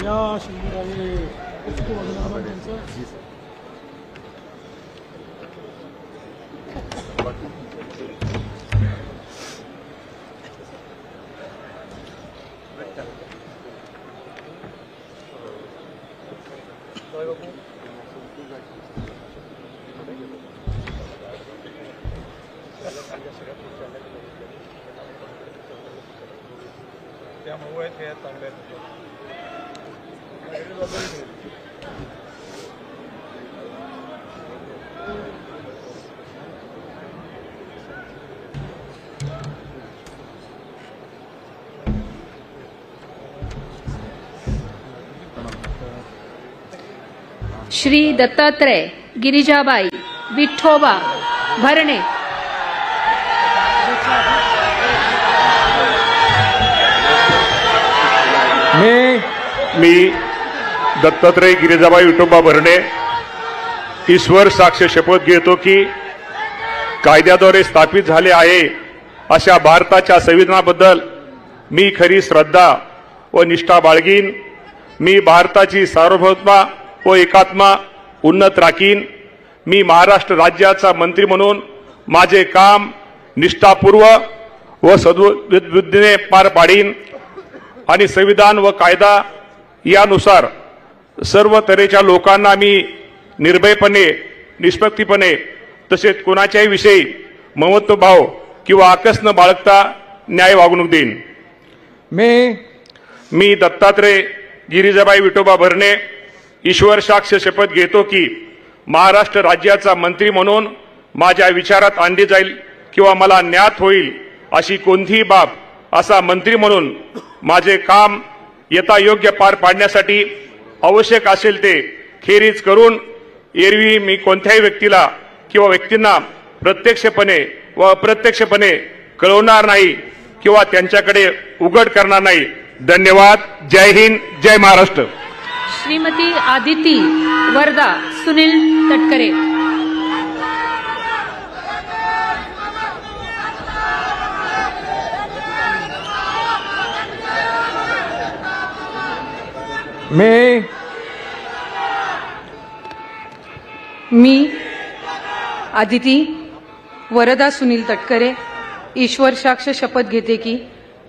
या शिंदे पुष्प वगैरे त्यांचं श्री दत्तात्रय गिरिजाबाई विठोबा भरणे. मी दत्तात्रय गिरिजाबाई विठोबा भरणे ईश्वर साक्ष शपथ घेतो की कायद्याद्वारे स्थापित झाले आहे अशा भारताच्या संविधानाबद्दल मी खरी श्रद्धा व निष्ठा बाळगीन. मी भारताची सार्वभौमता व एकात्मा उन्नत राखीन. मी महाराष्ट्र राज्याचा मंत्री म्हणून माझे काम निष्ठापूर्वक व सद्बुद्धीने पार पाडीन आणि संविधान व कायदा यानुसार सर्व तऱ्हेच्या लोकांना मी निर्भयपणे निष्पक्षपणे तसेच कोणाच्याही विषयी ममत्वभाव किंवा आकस न बाळगता न्याय वागणूक देईन. मी दत्तात्रय गिरिजाबाई विठोबा भरणे ईश्वर साक्ष शपथ घेतो की महाराष्ट्र राज्याचा मंत्री म्हणून माझ्या विचारात आणली जाईल किंवा मला ज्ञात होईल अशी कोणतीही बाब असा मंत्री म्हणून माझे काम यथायोग्य पार पाडण्यासाठी आवश्यक असेल ते खेरीज करून एरवी मी कोणत्याही व्यक्तीला किंवा व्यक्तींना प्रत्यक्षपणे व अप्रत्यक्षपणे कळवणार नाही किंवा त्यांच्याकडे उघड करणार नाही. धन्यवाद. जय हिंद. जय महाराष्ट्र. श्रीमती आदिती वरदा सुनील तटकरे. मी आदिती वरदा सुनील तटकरे ईश्वर साक्ष शपथ घेते की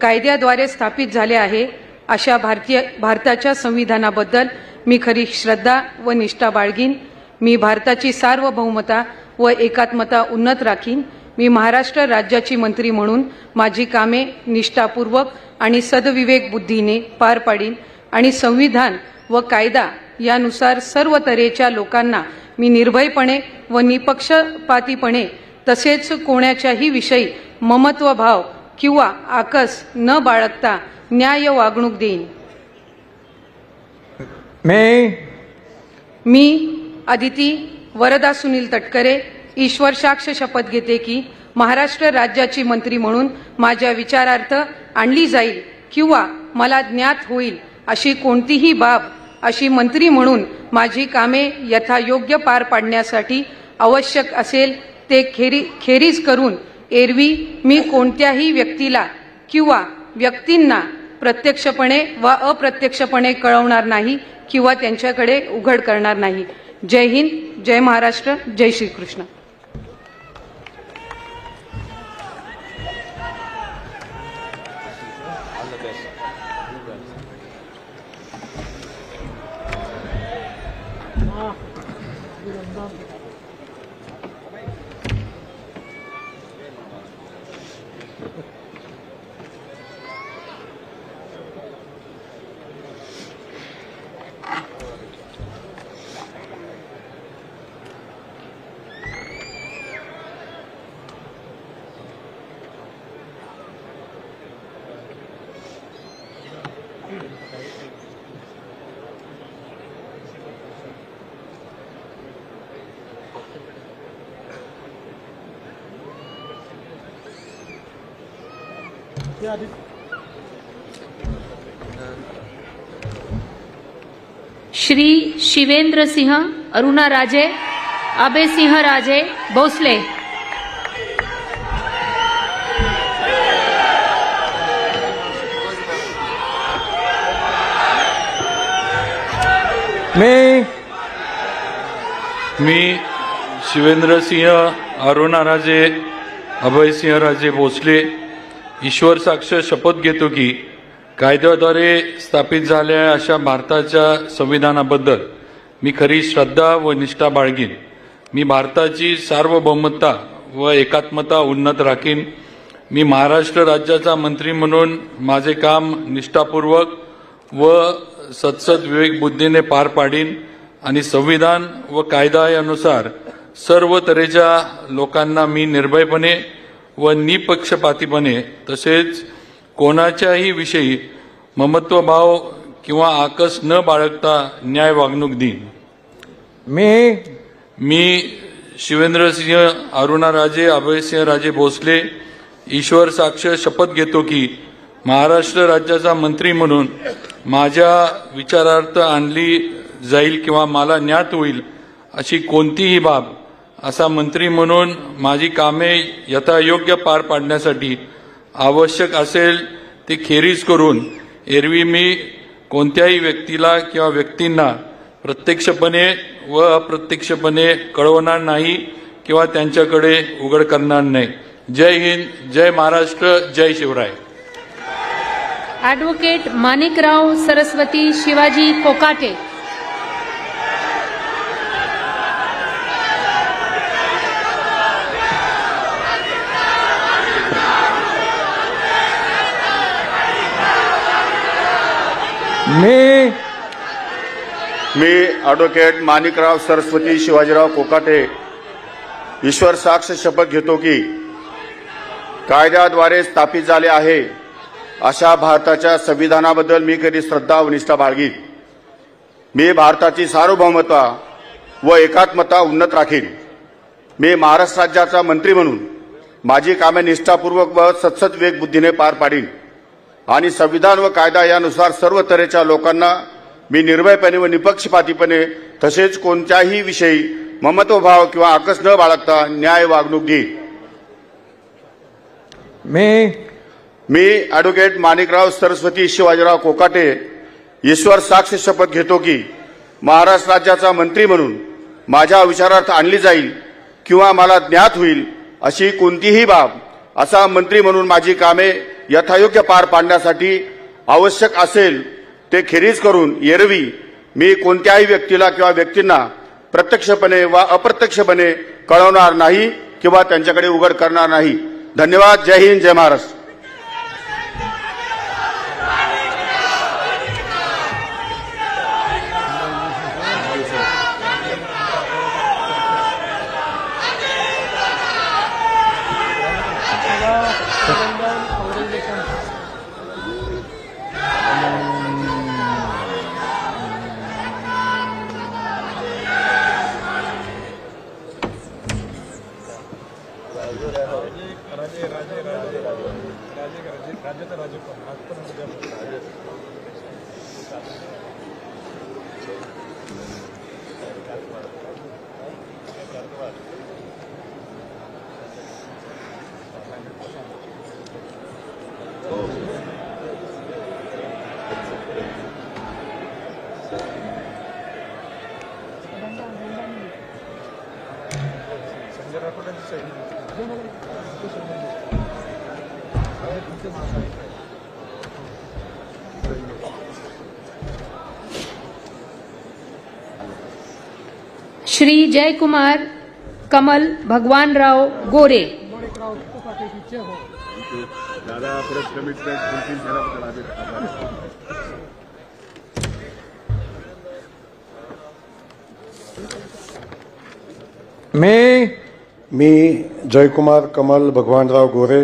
कायद्याद्वारे स्थापित झाले आहे अशा भारताच्या संविधानाबद्दल मी खरी श्रद्धा व निष्ठा बाळगीन. मी भारताची सार्वभौमता व एकात्मता उन्नत राखीन. मी महाराष्ट्र राज्याची मंत्री म्हणून माझी कामे निष्ठापूर्वक आणि सद्विवेक बुद्धीने पार पाडीन आणि संविधान व कायदा यानुसार सर्व तऱ्हेच्या लोकांना मी निर्भयपणे व निपक्षपातीपणे तसेच कोणाच्याही विषयी ममत्वभाव किंवा आकस न बाळगता न्याय वागणूक देईन. मी आदिती वरदा सुनील तटकरे ईश्वर साक्ष शपथ घेते की महाराष्ट्र राज्याची मंत्री म्हणून माझ्या विचारार्थ आणली जाईल किंवा मला ज्ञात होईल अशी कोणतीही बाब अशी मंत्री म्हणून माझी कामे यथायोग्य पार पाडण्यासाठी आवश्यक असेल ते खेरीज करून एरवी मी कोणत्याही व्यक्तीला किंवा व्यक्तींना प्रत्यक्षपणे व अप्रत्यक्षपणे कळवणार नाही किंवा त्यांच्याकडे उघड करणार नाही. जय हिंद, जय महाराष्ट्र, जय श्रीकृष्ण. श्री शिवेंद्र सिंह अरुणा राजे अभय सिंह राजे भोसले. मी शिवेंद्र सिंह अरुणा राजे अभय सिंह राजे भोसले ईश्वर साक्ष शपथ घेतो की कायद्याद्वारे स्थापित झालेल्या अशा भारताच्या संविधानाबद्दल मी खरी श्रद्धा व निष्ठा बाळगीन. मी भारताची सार्वभौमता व एकात्मता उन्नत राखीन. मी महाराष्ट्र राज्याचा मंत्री म्हणून माझे काम निष्ठापूर्वक व सत्सद विवेक बुद्धीने पार पाडीन आणि संविधान व कायदा यानुसार सर्व तऱ्हेच्या लोकांना मी निर्भयपणे व निपक्षपातीपणे तसेच कोणाच्याही विषयी ममत्वभाव किंवा आकस न बाळगता न्याय वागणूक देईन. मी शिवेंद्र सिंह अरुणा राजे अभय सिंह राजे भोसले ईश्वर साक्ष शपथ घेतो की महाराष्ट्र राज्याचा मंत्री म्हणून माझ्या विचारार्थ आणली जाईल किंवा मला ज्ञात होईल अशी कोणतीही बाब असा मंत्री म्हणून माझी कामे यथायोग्य पार पाडण्यासाठी आवश्यक असेल ते खेरीज करून एरवी मी कोणत्याही व्यक्तीला किंवा व्यक्तींना प्रत्यक्षपणे व अप्रत्यक्षपणे कळवणार नाही किंवा त्यांच्याकडे उघड करणार नाही. जय हिंद, जय महाराष्ट्र, जय शिवराय. ॲडव्होकेट माणिकराव सरस्वती शिवाजी कोकाटे. मी ॲडव्होकेट माणिकराव सरस्वती शिवाजीराव कोकाटे ईश्वर साक्ष शपथ घेतो की कायद्याद्वारे स्थापित झाले आहे अशा भारताच्या संविधानाबद्दल मी खरी श्रद्धा व निष्ठा बाळगीन. मी भारताची सार्वभौमता व एकात्मता उन्नत राखीन. मी महाराष्ट्र राज्याचा मंत्री म्हणून माझी कामे निष्ठापूर्वक व सत्सद विवेक बुद्धीने पार पाडीन आणि संविधान व कायदा यानुसार सर्व तऱ्हेच्या लोकांना मी निर्भयपणे व निपक्षपातीपणे तसेच कोणत्याही विषयी ममत्वभाव किंवा आकस न बाळगता न्याय वागणूक देईन. मी ॲडव्होकेट माणिकराव सरस्वती शिवाजीराव कोकाटे ईश्वर साक्ष शपथ घेतो की महाराष्ट्र राज्याचा मंत्री म्हणून माझ्या विचारार्थ आणली जाईल किंवा मला ज्ञात होईल अशी कोणतीही बाब असा मंत्री म्हणून माझी कामे यथायोग्य पार पाडण्यासाठी आवश्यक असेल ते खेरीज करून एरवी मी कोणत्याही व्यक्तीला किंवा व्यक्तींना प्रत्यक्षपणे वा अप्रत्यक्षपणे कळवणार नाही किंवा त्यांच्याकडे उघड करणार नाही. धन्यवाद. जय हिंद, जय महाराष्ट्र. श्री जयकुमार कमल भगवानराव गोरे, मी जयकुमार कमल भगवानराव गोरे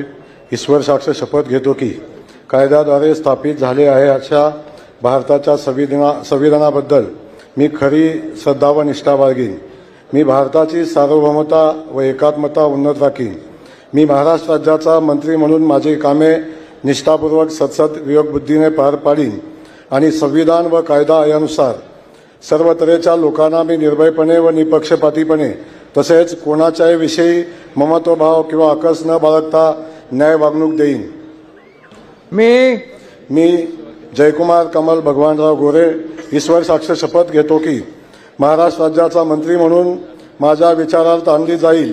ईश्वर साक्ष शपथ घेतो की कायद्याद्वारे स्थापित झाले आहे अशा भारताच्या संविधानाबद्दल मी खरी श्रद्धा व निष्ठा बाळगीन. मी भारताची सार्वभौमता व एकात्मता उन्नत राखीन. मी महाराष्ट्र राज्याचा मंत्री म्हणून माझी कामे निष्ठापूर्वक सतत विवेकबुद्धीने पार पाडीन आणि संविधान व कायदा यानुसार सर्व तऱ्हेच्या लोकांना मी निर्भयपणे व निपक्षपातीपणे तसेच कोणाच्याही विषयी ममत्वभाव किंवा आकस न बाळगता न्याय वागणूक देईन. मी जयकुमार कमल भगवानराव गोरे ईश्वर साक्ष शपथ घेतो की महाराष्ट्र राज्याचा मंत्री म्हणून माझ्या विचारार्थ आणली जाईल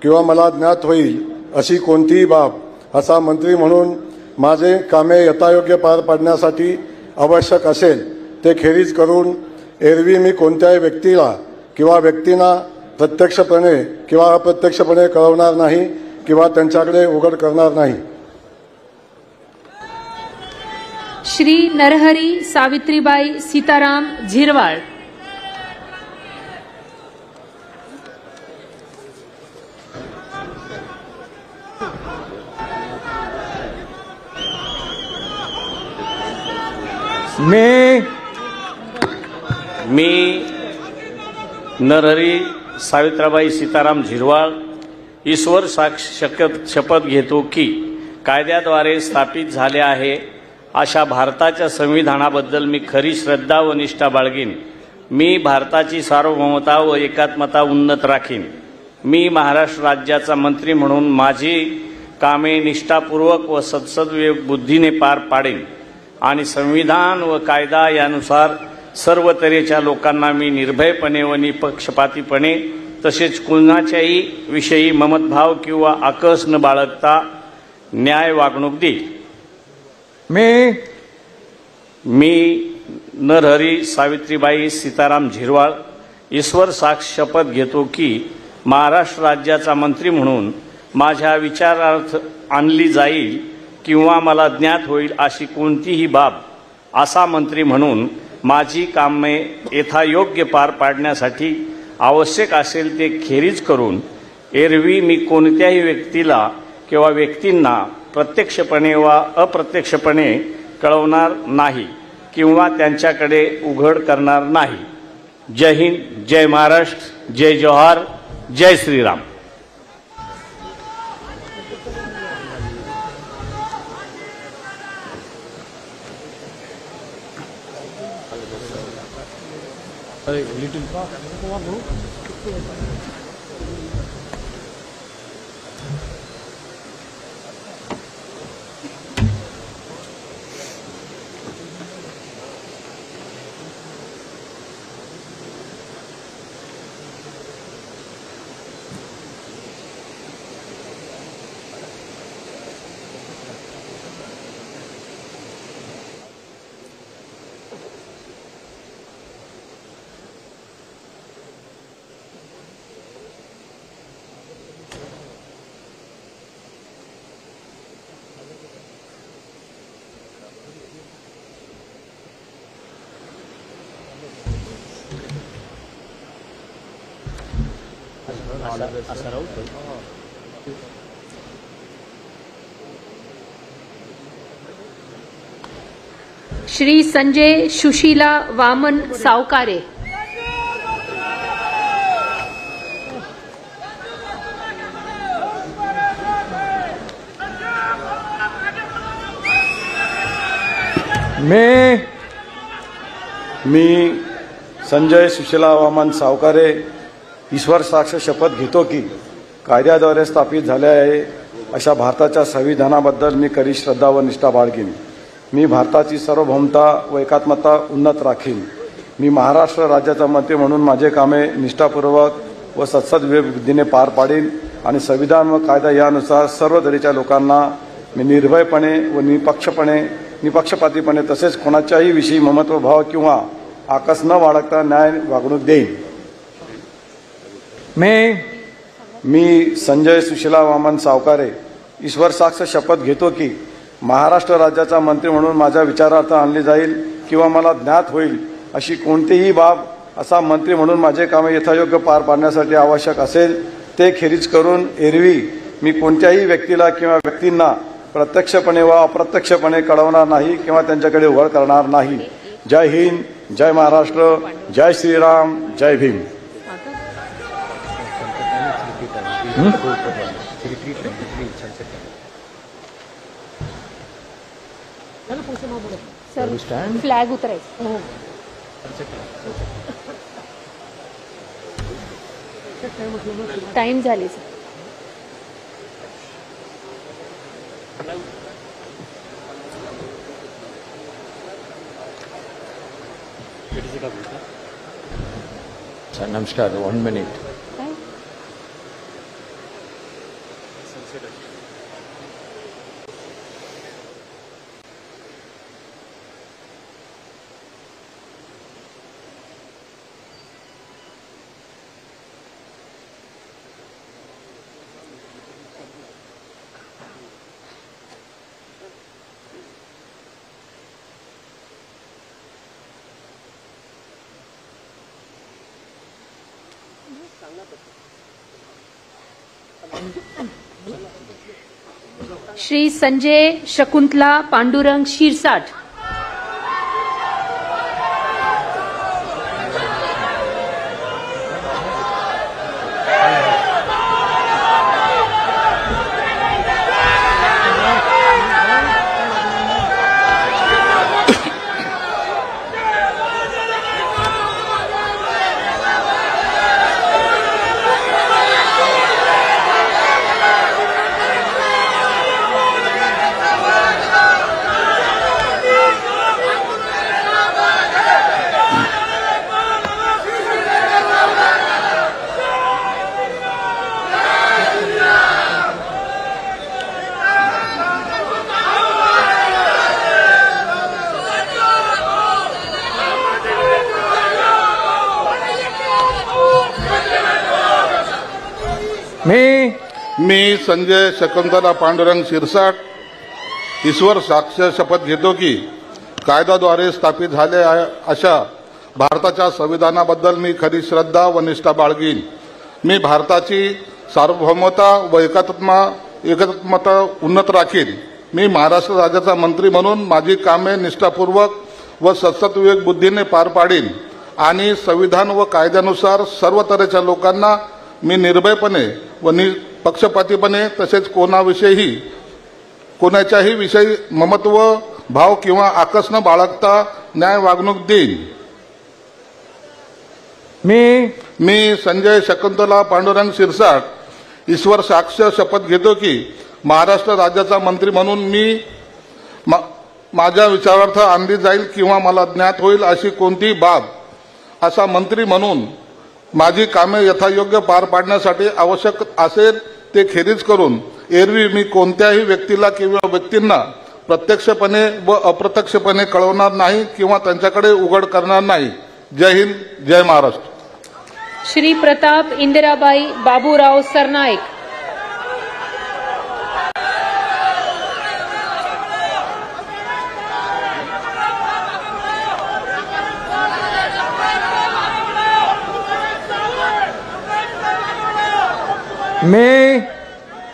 किंवा मला ज्ञात होईल अशी कोणतीही बाब असा मंत्री म्हणून माझे कामे यथायोग्य पार पाडण्यासाठी आवश्यक असेल ते खेरीज करून एरवी मी कोणत्याही व्यक्तीला किंवा व्यक्तींना प्रत्यक्षपणे किंवा अप्रत्यक्षपणे कळवणार नाही किंवा त्यांच्याकडे उघड करणार नाही. श्री नरहरी सावित्रीबाई सीताराम झिरवाळ, मी नरहरी सावित्राबाई सीताराम झिरवाळ ईश्वर साक्ष शपथ घेतो की कायद्याद्वारे स्थापित झाले आहे अशा भारताच्या संविधानाबद्दल मी खरी श्रद्धा व निष्ठा बाळगीन. मी भारताची सार्वभौमता व एकात्मता उन्नत राखीन. मी महाराष्ट्र राज्याचा मंत्री म्हणून माझी कामे निष्ठापूर्वक व सद्सद्विवेक बुद्धीने पार पाडेन आणि संविधान व कायदा यानुसार सर्व तऱ्हेच्या लोकांना मी निर्भयपणे व निपक्षपातीपणे तसेच कुणाच्याही विषयी ममतभाव किंवा आकस न बाळगता न्याय वागणूक देईल. मी नरहरी सावित्रीबाई सीताराम झिरवाळ ईश्वर साक्ष शपथ घेतो की महाराष्ट्र राज्याचा मंत्री म्हणून माझ्या विचारार्थ आणली जाईल किंवा मला ज्ञात होईल अशी कोणतीही बाब असा मंत्री म्हणून माझी कामे यथायोग्य पार पाडण्यासाठी आवश्यक असेल ते खेरीज करून एरवी मी कोणत्याही व्यक्तीला किंवा व्यक्तींना प्रत्यक्षपणे वा अप्रत्यक्षपणे कळवणार नाही किंवा त्यांच्याकडे उघड करणार नाही. जय हिंद, जय महाराष्ट्र, जय जोहार, जय श्रीराम. श्री संजय सुशीला वामन सावकारे, मी संजय सुशीला वामन सावकारे ईश्वर साक्ष शपथ घेतो की कायद्याद्वारे स्थापित झाले आहे अशा भारताच्या संविधानाबद्दल मी खरी श्रद्धा व निष्ठा बाळगीन. मी भारताची सार्वभौमता व एकात्मता उन्नत राखीन. मी महाराष्ट्र राज्याचा मंत्री म्हणून माझे कामे निष्ठापूर्वक व सत्सद्विवेकबुद्धीने पार पाडीन आणि संविधान व कायदा यानुसार सर्व दरीच्या लोकांना मी निर्भयपणे व निपक्षपातीपणे तसेच कोणाच्याही विषयी ममत्वभाव किंवा आकस न बाळगता न्याय वागणूक देईन. मी संजय सुशीला वामन सावकारे ईश्वर साक्ष शपथ घेतो की महाराष्ट्र राज्याचा मंत्री म्हणून माझ्या विचारार्थ आणली जाईल किंवा मला ज्ञात होईल अशी कोणतीही बाब असा मंत्री म्हणून माझे कामे यथायोग्य पार पाडण्यासाठी आवश्यक असेल ते खेरीज करून एरवी मी कोणत्याही व्यक्तीला किंवा व्यक्तींना प्रत्यक्षपणे व अप्रत्यक्षपणे कळवणार नाही किंवा त्यांच्याकडे वळ करणार नाही. जय हिंद, जय महाराष्ट्र, जय श्रीराम, जय भीम. फ्लॅग उतरायचं. टाइम झाली सर. नमस्कार. 1 minute. श्री संजय शकुंतला पांडुरंग शिरसाट. मी संजय शकुंतला पांडुरंग शिरसाट ईश्वर साक्ष शपथ घेतो की कायद्याद्वारे स्थापित झाले अशा भारताच्या संविधानाबद्दल मी खरी श्रद्धा व निष्ठा बाळगीन. मी भारताची सार्वभौमता व एकात्मता उन्नत राखीन. मी महाराष्ट्र राज्याचा मंत्री म्हणून माझी कामे निष्ठापूर्वक व सत्सद्विवेक बुद्धीने पार पाडीन आणि संविधान व कायद्यानुसार सर्व तऱ्हेच्या लोकांना मी निर्भयपणे व निपक्षपातीपणे तसेच कोणाच्याही विषयी ममत्व भाव किंवा आकस न बाळगता न्याय वागणूक देईन. मी संजय शकुंतला पांडुरंग शिरसाट ईश्वर साक्ष शपथ घेतो की महाराष्ट्र राज्याचा मंत्री म्हणून मी माझ्या विचारार्थ आणली जाईल किंवा मला ज्ञात होईल अशी कोणतीही बाब असा मंत्री म्हणून माझी कामे यथायोग्य पार पाडण्यासाठी आवश्यक असेल ते खेरीज करून एरवी मी कोणत्याही व्यक्तीला किंवा व्यक्तींना प्रत्यक्षपणे व अप्रत्यक्षपणे कळवणार नाही किंवा त्यांच्याकडे उघड करणार नाही. जय हिंद, जय महाराष्ट्र. श्री प्रताप इंदिराबाई बाबूराव सरनाईक.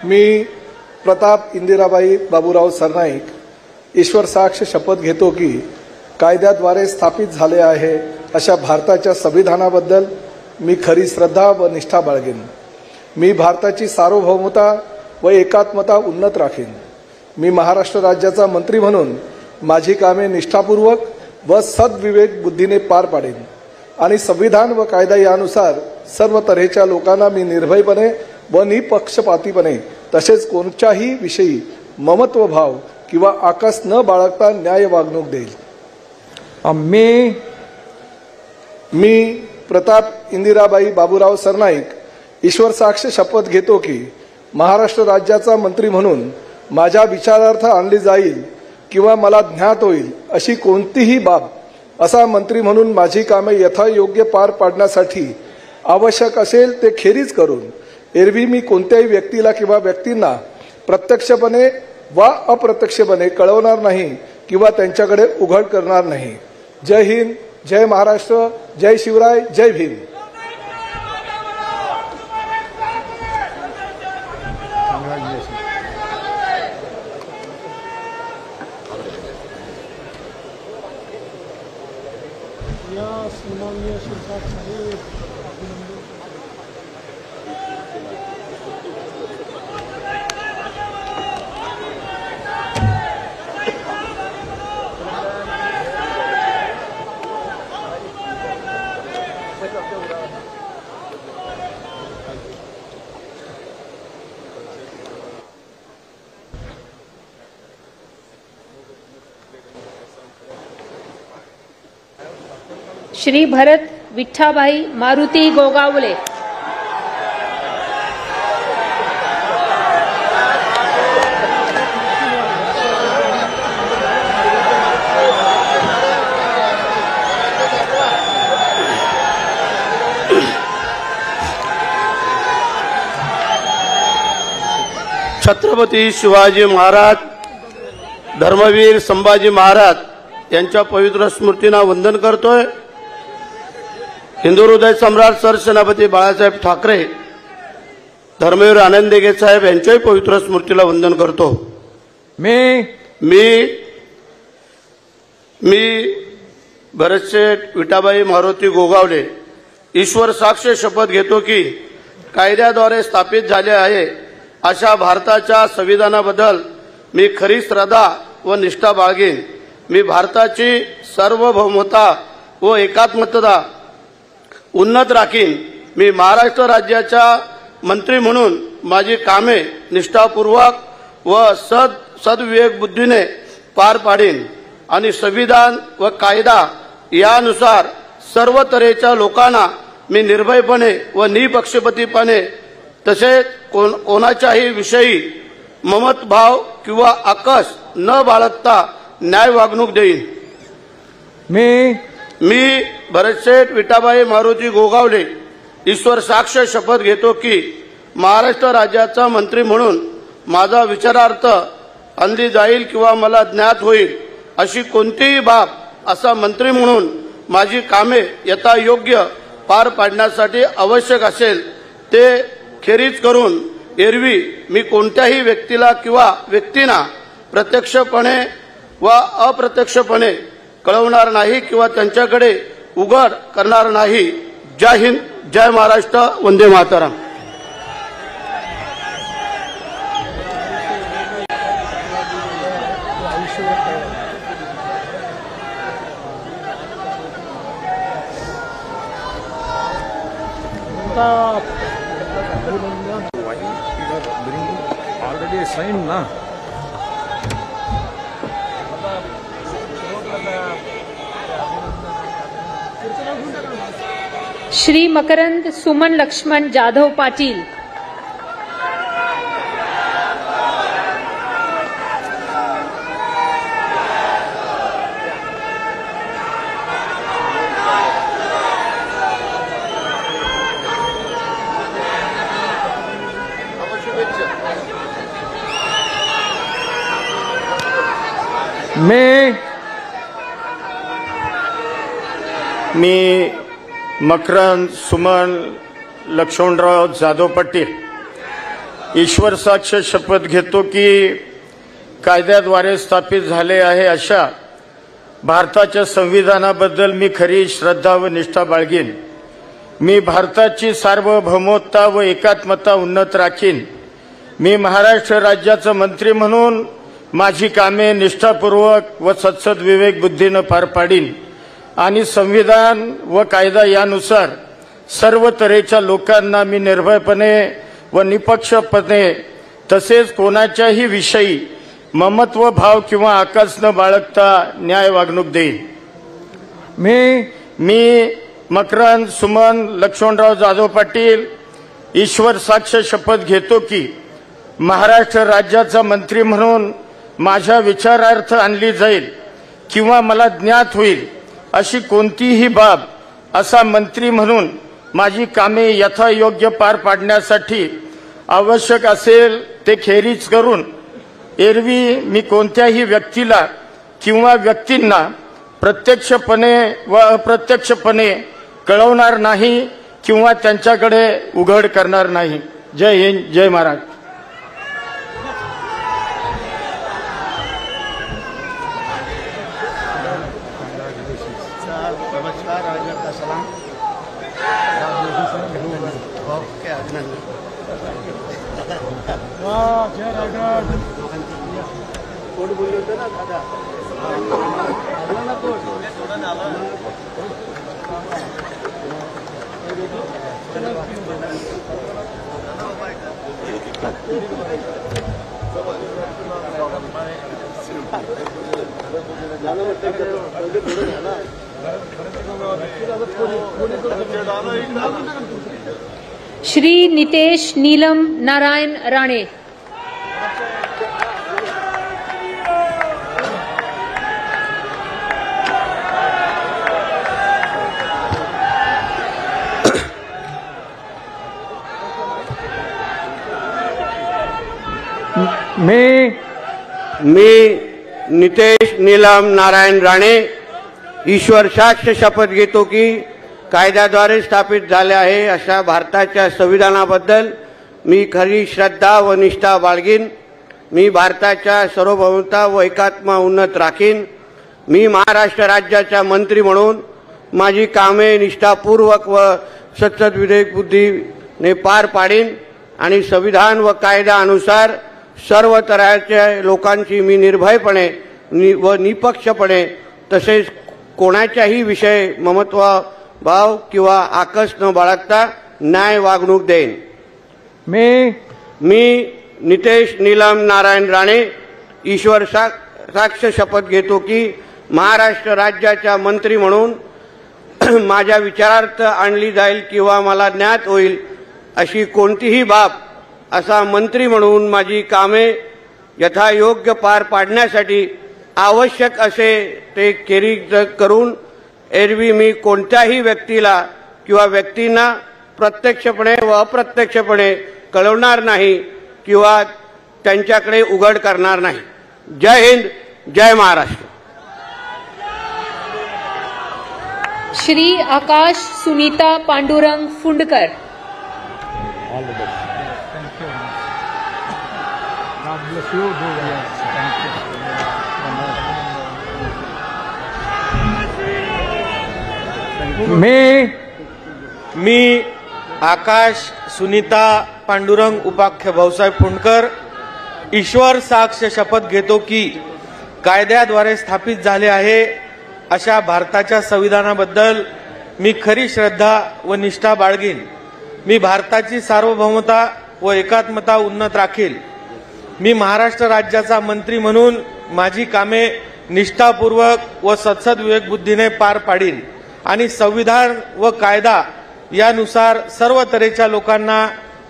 मी प्रताप इंदिराबाई बाबूराव सरनाईक ईश्वर साक्ष शपथ घेतो की कायद्याद्वारे स्थापित झाले आहे अशा भारताच्या संविधानाबद्दल मी खरी श्रद्धा व निष्ठा बाळगेन. मी भारताची सार्वभौमता व एकात्मता उन्नत राखीन. मी महाराष्ट्र राज्याचा मंत्री म्हणून माझी कामे निष्ठापूर्वक व सद्विवेक बुद्धीने पार पाडेन आणि संविधान व कायदा यानुसार सर्व तऱ्हेच्या लोकांना मी निर्भयपणे व निपक्षपातीपणे तसेच कोणत्याही विषयी ममत्वभाव किंवा आकस न बाळगता न्याय वागणूक देईल. मी प्रताप इंदिराबाई बाबूराव सरनाईक ईश्वर साक्ष शपथ घेतो की महाराष्ट्र राज्याचा मंत्री म्हणून माझ्या विचारार्थ आणली जाईल किंवा मला ज्ञात होईल अशी कोणतीही बाब असा मंत्री म्हणून माझी कामे यथायोग्य पार पाडण्यासाठी आवश्यक असेल ते खेरीज करून एरवी मी कोणत्याही व्यक्तीला किंवा व्यक्तींना प्रत्यक्षपणे वा अप्रत्यक्षपणे कळवणार नाही किंवा त्यांच्याकडे उघड करणार नाही. जय हिंद, जय महाराष्ट्र, जय शिवराय, जय भीम. श्री भरत विठ्ठाबाई मारुती गोगावले. छत्रपती शिवाजी महाराज, धर्मवीर संभाजी महाराज यांच्या पवित्र स्मृतींना वंदन करतोय. हिंदू हृदय सम्राट सरसेनापती बाळासाहेब ठाकरे, धर्मवीर आनंद दिघे साहेब यांच्याही पवित्र स्मृतीला वंदन करतो. मी भरतशेठ विठाबाई मारुती गोगावले ईश्वर साक्ष शपथ घेतो की कायद्याद्वारे स्थापित झाले आहे अशा भारताच्या संविधानाबद्दल मी खरी श्रद्धा व निष्ठा बाळगेन. मी भारताची सार्वभौमता व एकात्मता उन्नत राखीन. मी महाराष्ट्र राज्याच्या मंत्री म्हणून माझी कामे निष्ठापूर्वक व सद्विवेक बुद्धीने पार पाडीन आणि संविधान व कायदा यानुसार सर्व तऱ्हेच्या लोकांना मी निर्भयपणे व निपक्षपातीपणे तसेच कोणाच्याही विषयी ममत्भाव किंवा आकस न बाळगता न्याय वागणूक देईन. मी भरतशेठ विठाबाई मारुती गोगावले ईश्वर साक्ष शपथ घेतो की महाराष्ट्र राज्याचा मंत्री म्हणून माझा विचारार्थ आणली जाईल किंवा मला ज्ञात होईल अशी कोणतीही बाब असा मंत्री म्हणून माझी कामे यथायोग्य पार पाडण्यासाठी आवश्यक असेल ते खेरीज करून एरवी मी कोणत्याही व्यक्तीला किंवा व्यक्तींना प्रत्यक्षपणे व अप्रत्यक्षपणे कळवणार नाही किंवा त्यांच्याकडे उघड करणार नाही. जय हिंद, जय Maharashtra, Vande Mataram. Already signed na. Shri Makarand Suman Laxman Jadhav Patil. मी मकरंद सुमन लक्ष्मणराव जाधव पाटील ईश्वर साक्ष शपथ घेतो की कायद्याद्वारे स्थापित झाले आहे अशा भारताच्या संविधानाबद्दल मी खरी श्रद्धा व निष्ठा बाळगीन. मी भारताची सार्वभौमता व एकात्मता उन्नत राखीन. मी महाराष्ट्र राज्याचा मंत्री म्हणून माझी कामे निष्ठापूर्वक व सद्विवेक बुद्धीने पार पाडीन आणि संविधान व कायदा यानुसार सर्व तऱ्हेच्या लोकांना मी निर्भयपणे व निपक्षपणे तसेच कोणाच्याही विषयी ममत्व भाव किंवा आकस न बाळगता न्याय वागणूक देईन. मी मकरंद सुमन लक्ष्मणराव जाधव पाटील ईश्वर साक्ष शपथ घेतो की महाराष्ट्र राज्याचा मंत्री म्हणून माझ्या विचारार्थ आणली जाईल किंवा मला ज्ञात होईल अशी कोणतीही बाब असा मंत्री म्हणून माझी कामे यथायोग्य पार पाडण्यासाठी आवश्यक असेल ते खेरीज करून एरवी मी कोणत्याही व्यक्तीला किंवा व्यक्तींना प्रत्यक्षपणे व अप्रत्यक्षपणे कळवणार नाही किंवा त्यांच्याकडे उघड करणार नाही. जय हिंद, जय महाराष्ट्र. श्री नितेश नीलम नारायण राणे. मी नितेश नीलम नारायण राणे ईश्वर साक्ष शपथ घेतो की कायद्याद्वारे स्थापित झाले आहे अशा भारताच्या संविधानाबद्दल मी खरी श्रद्धा व निष्ठा बाळगीन. मी भारताच्या सार्वभौमता व एकात्मा उन्नत राखीन. मी महाराष्ट्र राज्याचा मंत्री म्हणून माझी कामे निष्ठापूर्वक व सतत विवेक बुद्धीने पार पाडीन आणि संविधान व कायद्यानुसार सर्व तऱ्हेच्या लोकांची मी निर्भयपणे व निपक्षपणे तसेच कोणाच्याही विषय ममत्व भाव किंवा आकस न बाळगता न्याय वागणूक देईन. मी नितेश नीलम नारायण राणे ईश्वर साक्ष शपथ घेतो की महाराष्ट्र राज्याचा मंत्री म्हणून माझ्या विचारार्थ आणली जाईल किंवा मला ज्ञात होईल अशी कोणतीही बाब असा मंत्री म्हणून माझी कामे यथायोग्य पार पाडण्यासाठी आवश्यक असे ते खेरीज करून एरवी मी कोणत्याही व्यक्तीला किंवा व्यक्तींना प्रत्यक्षपणे व अप्रत्यक्षपणे कळवणार नाही किंवा त्यांच्याकडे उघड करणार नाही. जय हिंद, जय महाराष्ट्र. श्री आकाश सुनीता पांडुरंग फुंडकर. मी आकाश सुनीता पांडुरंग उपाख्य भाऊसाहेब फुंडकर ईश्वर साक्ष शपथ घेतो की कायद्याद्वारे स्थापित झाले आहे अशा भारताच्या संविधानाबद्दल मी खरी श्रद्धा व निष्ठा बाळगीन. मी भारताची सार्वभौमता व एकात्मता उन्नत राखील. मी महाराष्ट्र राज्याचा मंत्री म्हणून माझी कामे निष्ठापूर्वक व सत्सद विवेक बुद्धीने पार पाडीन आणि संविधान व कायदा यानुसार सर्व तऱ्हेच्या लोकांना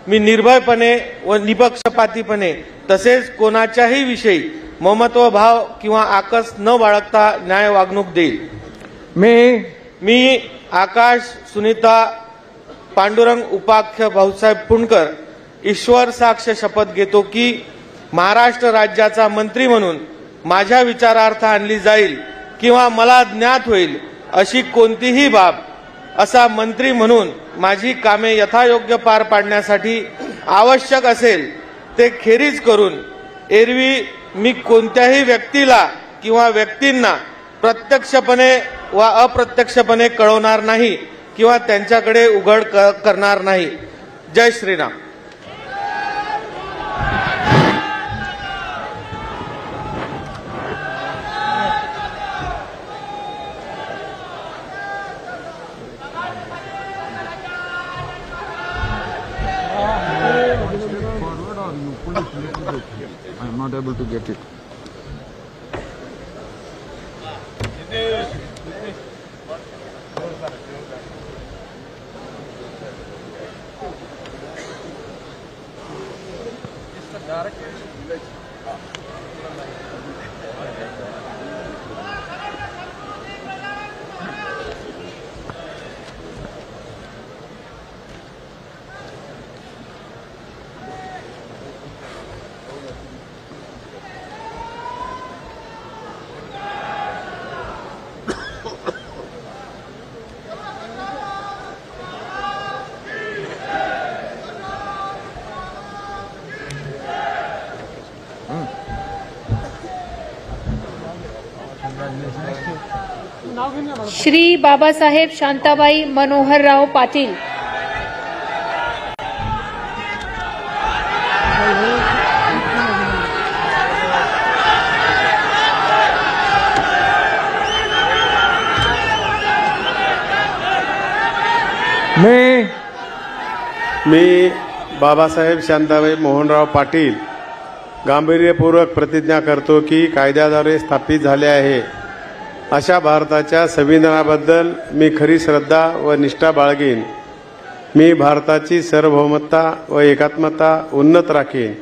मी निर्भयपणे व निपक्षपातीपणे तसेच कोणाच्याही विषयी ममत्व भाव किंवा आकस न बाळगता न्याय वागणूक देईल. मी आकाश सुनीता पांडुरंग उपाख्य भाऊसाहेब फुंडकर ईश्वर साक्ष शपथ घेतो की महाराष्ट्र राज्याचा मंत्री म्हणून माझ्या विचारार्थ आणली जाईल किंवा मला ज्ञात होईल अशी कोणतीही बाब असा मंत्री म्हणून माझी कामे यथायोग्य पार पाडण्यासाठी आवश्यक असेल ते खेरीज करून एरवी मी कोणत्याही व्यक्तीला किंवा व्यक्तींना प्रत्यक्षपणे व अप्रत्यक्षपणे कळवणार नाही किंवा त्यांच्याकडे उघड करणार नाही. जय Shriram. you pull it little bit. I am not able to get it. Shri Babasaheb Shantabai Manoharrao Patil, मी बाबासाहेब शांताबाई मोहनराव पाटील गांभीर्यपूर्वक प्रतिज्ञा करतो की कायद्याद्वारे स्थापित झाले आहे अशा भारताच्या संविधानाबद्दल मी खरी श्रद्धा व निष्ठा बाळगीन. मी भारताची सार्वभौमता व एकात्मता उन्नत राखीन.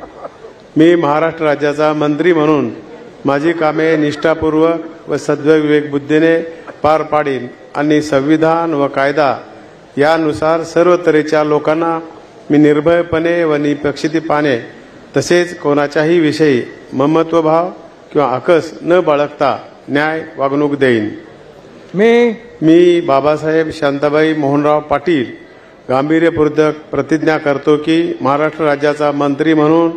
मी महाराष्ट्र राज्याचा मंत्री म्हणून माझी कामे निष्ठापूर्वक व सद्विवेक बुद्धीने पार पाडीन आणि संविधान व कायदा यानुसार सर्व तऱ्हेच्या लोकांना मी निर्भयपणे व निपक्षपातीपणे तसेच कोणाच्याही विषयी ममत्वभाव किंवा आकस न बाळगता न्याय वागणूक देईन. मी बाबासाहेब शांताबाई मोहनराव पाटील गांभीर्यपूर्वक प्रतिज्ञा करतो की महाराष्ट्र राज्याचा मंत्री म्हणून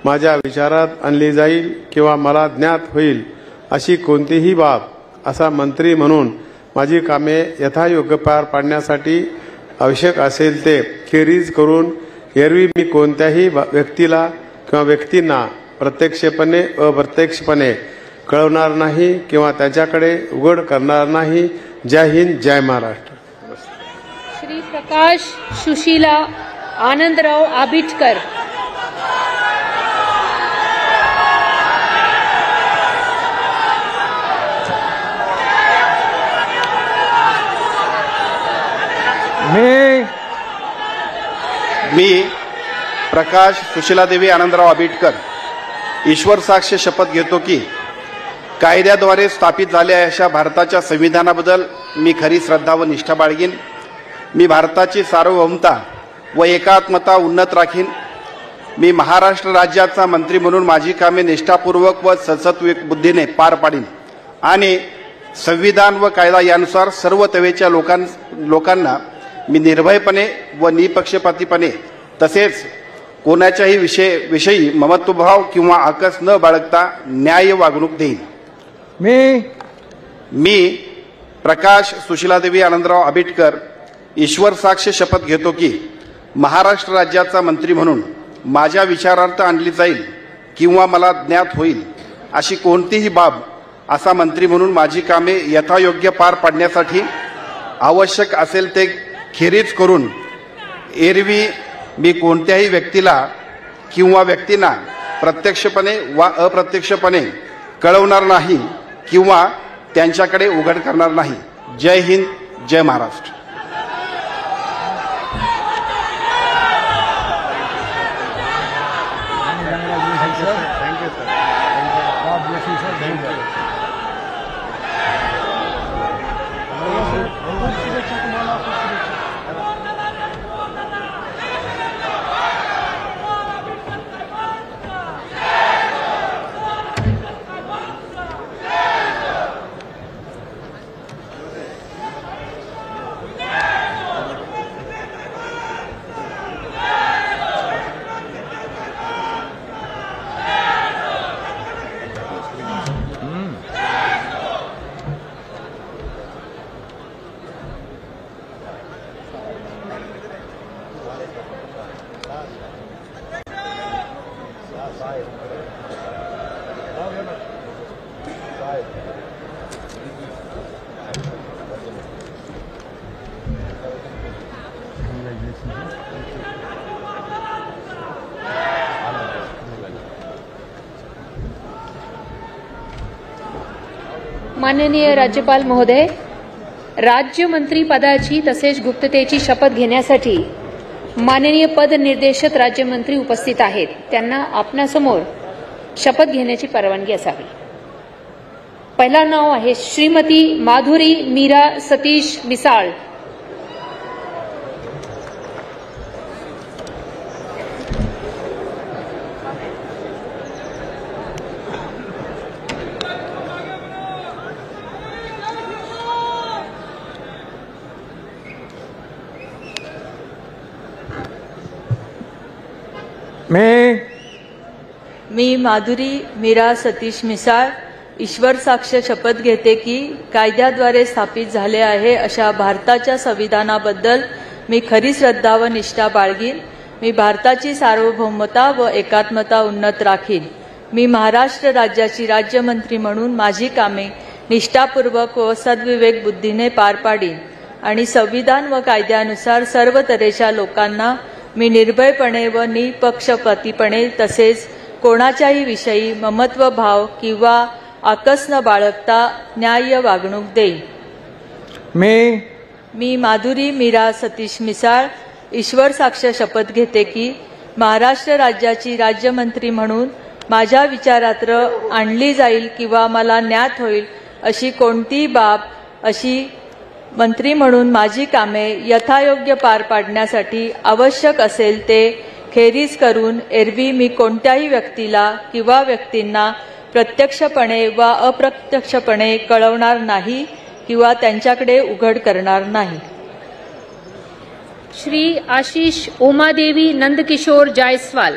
माझ्या विचारात आणली जाईल किंवा मला ज्ञात होईल अशी कोणतीही बाब असा मंत्री म्हणून माझी कामे यथायोग्य पार पाडण्यासाठी आवश्यक असेल ते खेरीज करून एरवी मी कोणत्याही व्यक्तीला किंवा व्यक्तींना प्रत्यक्षपणे अप्रत्यक्षपणे कळवणार नाही किंवा त्याच्याकडे उघड करणार नाही. जय हिंद, जय महाराष्ट्र. श्री प्रकाश सुशीला आनंदराव आबिटकर, मी प्रकाश सुशीलादेवी आनंदराव आबिटकर ईश्वर साक्ष शपथ घेतो की कायद्याद्वारे स्थापित झालेल्या अशा भारताच्या संविधानाबद्दल मी खरी श्रद्धा व निष्ठा बाळगीन. मी भारताची सार्वभौमता व एकात्मता उन्नत राखीन. मी महाराष्ट्र राज्याचा मंत्री म्हणून माझी कामे निष्ठापूर्वक व सद्विवेक बुद्धीने पार पाडीन आणि संविधान व कायदा यानुसार सर्व तऱ्हेच्या लोकांना मी निर्भयपणे व निपक्षपातीपणे तसेच कोणाच्याही विषयी ममत्वभाव किंवा आकस न बाळगता न्याय वागणूक देईन. मी प्रकाश सुशीलादेवी आनंदराव आबिटकर ईश्वर साक्ष शपथ घेतो की महाराष्ट्र राज्याचा मंत्री म्हणून माझ्या विचारार्थ आणली जाईल किंवा मला ज्ञात होईल अशी कोणतीही बाब असा मंत्री म्हणून माझी कामे यथायोग्य पार पाडण्यासाठी आवश्यक असेल ते खेरीज करून एरवी मी कोणत्याही व्यक्तीला किंवा व्यक्तींना प्रत्यक्षपणे वा अप्रत्यक्षपणे कळवणार नाही किंवा त्यांच्याकडे उघड करणार नाही. जय हिंद, जय महाराष्ट्र. माननीय राज्यपाल महोदय, राज्यमंत्री पदाची तसेच गुप्ततेची शपथ घेण्यासाठी माननीय पदनिर्देशित राज्यमंत्री उपस्थित आहेत. त्यांना आपणासमोर शपथ घेण्याची परवानगी असावी. पहिला नाव आहे श्रीमती माधुरी मीरा सतीश मिसाळ. मी माधुरी मीरा सतीश मिसाळ ईश्वर साक्ष शपथ घेते की कायद्याद्वारे स्थापित झाले आहे अशा भारताच्या संविधानाबद्दल मी खरी श्रद्धा व निष्ठा बाळगीन. मी भारताची सार्वभौमता व एकात्मता उन्नत राखीन. मी महाराष्ट्र राज्याची राज्यमंत्री म्हणून माझी कामे निष्ठापूर्वक व सद्विवेक बुद्धीने पार पाडीन आणि संविधान व कायद्यानुसार सर्व तऱ्हेच्या लोकांना मी निर्भयपणे व निपक्षपातीपणे तसेच कोणाच्याही विषयी ममत्व भाव किंवा आकस न बाळगता न्याय्य वागणूक देईन. मी माधुरी मीरा सतीश मिसाळ ईश्वर साक्ष शपथ घेते की महाराष्ट्र राज्याची राज्यमंत्री म्हणून माझ्या विचारात्र आणली जाईल किंवा मला ज्ञात होईल अशी कोणतीही बाब अशी मंत्री म्हणून माझी कामे यथायोग्य पार पाडण्यासाठी आवश्यक असेल ते खेरीज करून एरवी मी कोणत्याही व्यक्तीला किंवा व्यक्तींना प्रत्यक्षपणे वा अप्रत्यक्षपणे कळवणार नाही किंवा त्यांच्याकडे उघड करणार नाही. श्री आशिष उमादेवी नंदकिशोर जायसवाल.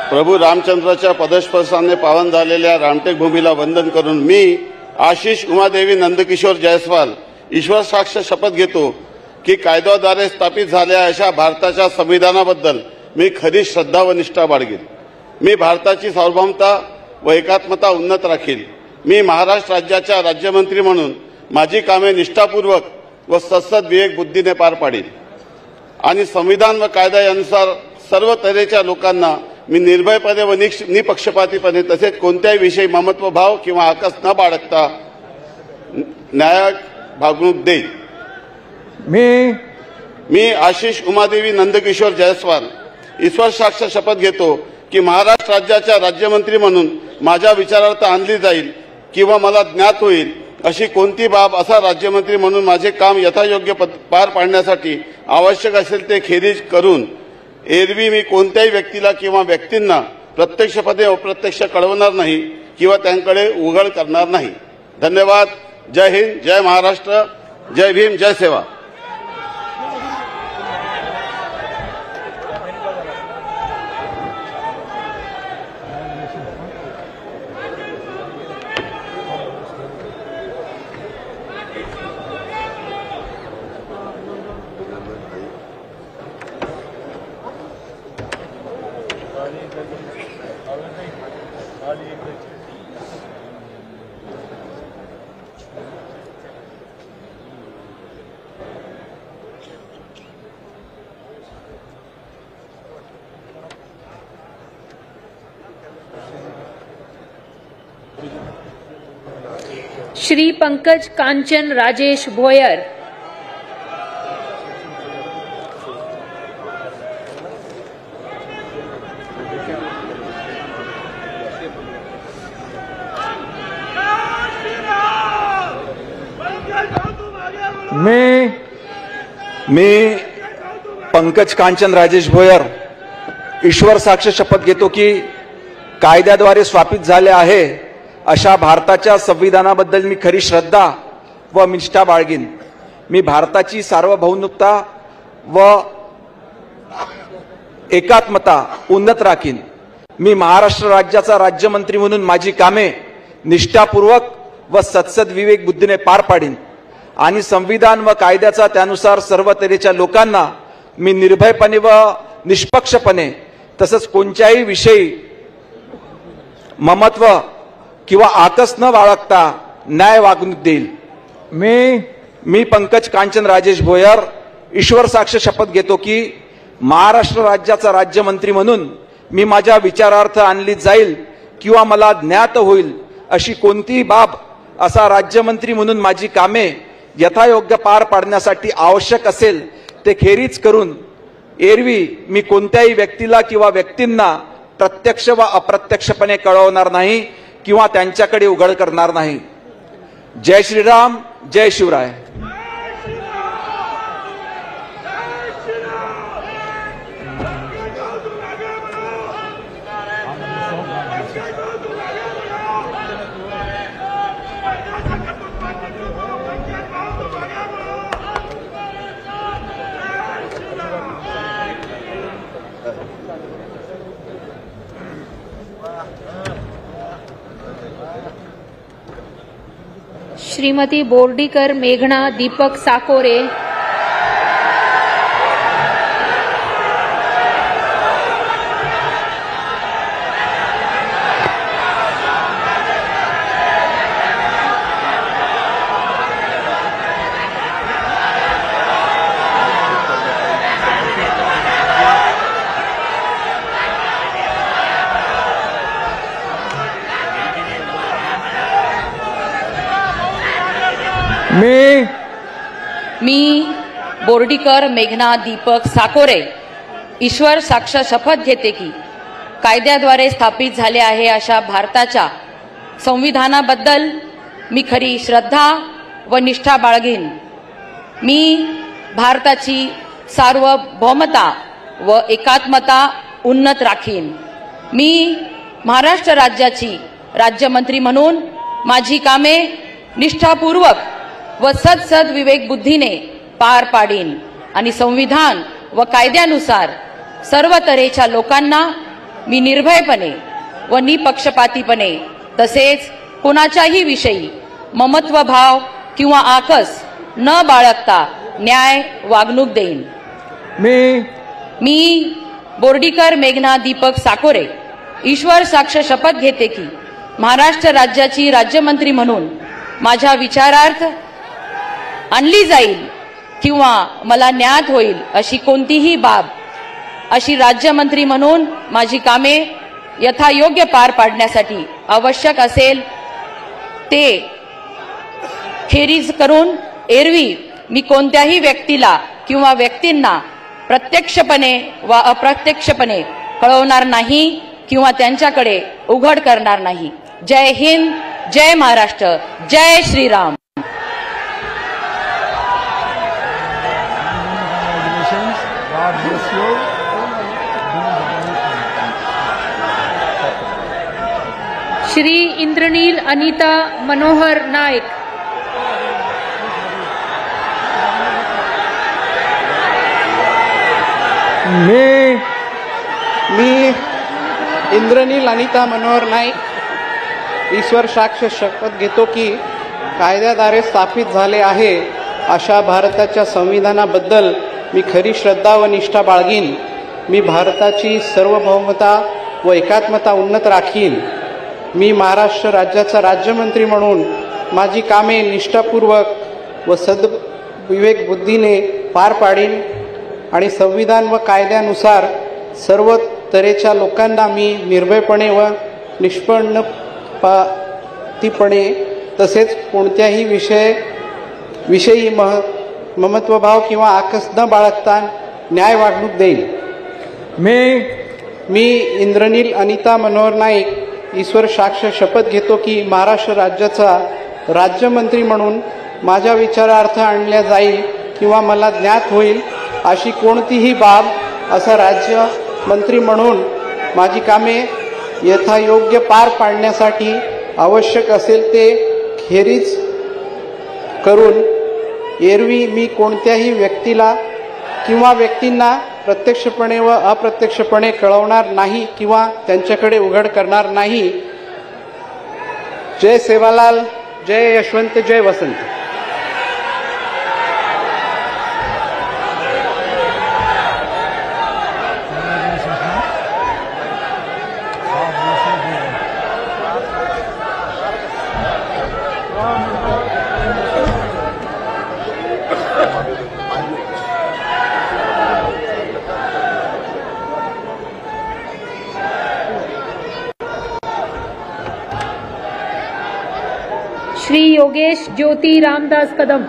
प्रभू रामचंद्राच्या पदस्पर्शाने पावन झालेल्या रामटेक भूमीला वंदन करून मी आशिष उमादेवी नंदकिशोर जायसवाल ईश्वर साक्ष शपथ घेतो की कायद्याद्वारे स्थापित झालेल्या अशा भारताच्या संविधानाबद्दल मी खरी श्रद्धा व निष्ठा बाळगीन. मी भारताची सार्वभौमता व एकात्मता उन्नत राखील. मी महाराष्ट्र राज्याच्या राज्यमंत्री म्हणून माझी कामे निष्ठापूर्वक व सद्सद विवेक बुद्धीने पार पाडीन आणि संविधान व कायदा यानुसार सर्व तऱ्हेच्या लोकांना मी निर्भयपणे व निपक्षपातीपणे तसेच कोणत्याही विषयी ममत्व भाव किंवा आकस न बाळगता न्याय्य वागणूक देईन. मी आशिष उमादेवी नंदकिशोर जायसवाल ईश्वर साक्ष शपथ घेतो की महाराष्ट्र राज्याच्या राज्यमंत्री म्हणून माझ्या विचारार्थ आणली जाईल किंवा मला ज्ञात होईल अशी कोणती बाब असा राज्यमंत्री म्हणून माझे काम यथायोग्य पार पाडण्यासाठी आवश्यक असेल ते खेरीज करून एरवी मी कोणत्याही व्यक्तीला किंवा व्यक्तींना प्रत्यक्षपणे अप्रत्यक्ष कळवणार नाही किंवा त्यांकडे उघड करणार नाही. धन्यवाद. जय हिंद, जय महाराष्ट्र, जय भीम, जय सेवा. श्री पंकज कांचन राजेश भोयर. मी पंकज कांचन राजेश भोयर ईश्वर साक्ष शपथ घेतो की कायद्याद्वारे स्थापित झाले आहे अशा भारताच्या संविधानाबद्दल मी खरी श्रद्धा व निष्ठा बाळगीन. मी भारताची सार्वभौमता व एकात्मता उन्नत राखीन. मी महाराष्ट्र राज्याचा राज्यमंत्री म्हणून माझी कामे निष्ठापूर्वक व सद्सद विवेक बुद्धीने पार पाडीन आणि संविधान व कायद्याचा त्यानुसार सर्व तऱ्हेच्या लोकांना मी निर्भयपणे व निष्पक्षपणे तसंच कोणत्याही विषयी ममत्व किंवा आकस न बाळगता न्याय वागणूक देईल. मी पंकज कांचन राजेश भोयर ईश्वर साक्ष शपथ घेतो की महाराष्ट्र राज्याचा राज्यमंत्री म्हणून मी माझ्या विचारार्थ आणली जाईल किंवा मला ज्ञात होईल अशी कोणतीही बाब असा राज्यमंत्री म्हणून माझी कामे यथायोग्य पार पाडण्यासाठी आवश्यक असेल ते खेरीज करून एरवी मी कोणत्याही व्यक्तीला किंवा व्यक्तींना प्रत्यक्ष व अप्रत्यक्षपणे कळवणार नाही किंवा त्यांच्याकडे उघड करणार नाही. जय श्रीराम, जय शिवराय. श्रीमती बोर्डीकर मेघना दीपक साकोरे, मी बोर्डीकर मेघना दीपक साकोरे ईश्वर साक्ष शपथ घेते की कायद्याद्वारे स्थापित झाले आहे अशा भारताच्या संविधानाबद्दल मी खरी श्रद्धा व निष्ठा बाळगीन. मी भारताची सार्वभौमता व एकात्मता उन्नत राखीन. मी महाराष्ट्र राज्याची राज्यमंत्री म्हणून माझी कामे निष्ठापूर्वक व सद विवेक बुद्धीने पार पाडीन आणि संविधान व कायद्यानुसार सर्व तऱ्हेच्या लोकांना मी निर्भयपणे व निपक्षपातीपणे तसेच कोणाच्याही विषयी ममत्वभाव किंवा आकस न बाळगता न्याय वागणूक देईन. मी बोर्डीकर मेघना दीपक साकोरे ईश्वर साक्ष शपथ घेते की महाराष्ट्र राज्याची राज्यमंत्री म्हणून माझ्या विचारार्थ आणली जाईल किंवा मला ज्ञात होईल अशी कोणतीही बाब अशी राज्यमंत्री म्हणून माझी कामे यथायोग्य पार पाडण्यासाठी आवश्यक असेल ते खेरीज करून एरवी मी कोणत्याही व्यक्तीला किंवा व्यक्तींना प्रत्यक्षपणे वा अप्रत्यक्षपणे कळवणार नाही किंवा त्यांच्याकडे उघड करणार नाही. जय हिंद, जय महाराष्ट्र, जय श्रीराम. श्री इंद्रनील अनिता मनोहर नायक, मी इंद्रनील अनिता मनोहर नाईक ईश्वर साक्ष शपथ घेतो की कायद्याद्वारे स्थापित झाले आहे अशा भारताच्या संविधानाबद्दल मी खरी श्रद्धा व निष्ठा बाळगीन. मी भारताची सार्वभौमता व एकात्मता उन्नत राखीन. मी महाराष्ट्र राज्याचा राज्यमंत्री म्हणून माझी कामे निष्ठापूर्वक व सद्विवेक बुद्धीने पार पाडीन आणि संविधान व कायद्यानुसार सर्व तऱ्हेच्या लोकांना मी निर्भयपणे व निष्पक्षपातीपणे तसेच कोणत्याही विषयी ममत्वभाव किंवा आकस न बाळगता न्याय वागणूक देईल. मी इंद्रनील अनिता मनोहर नाईक ईश्वर साक्ष शपथ घेतो की महाराष्ट्र राज्याचा राज्यमंत्री म्हणून माझ्या विचारार्थ आणल्या जाईल किंवा मला ज्ञात होईल अशी कोणतीही बाब असा राज्यमंत्री म्हणून माझी कामे यथायोग्य पार पाडण्यासाठी आवश्यक असेल ते खेरीज करून एरवी मी कोणत्याही व्यक्तीला किंवा व्यक्तींना प्रत्यक्षपणे व अप्रत्यक्षपणे कळवणार नाही किंवा त्यांच्याकडे उघड करणार नाही. जय सेवालाल, जय यशवंत, जय वसंत. श्री योगेश ज्योति रामदास कदम,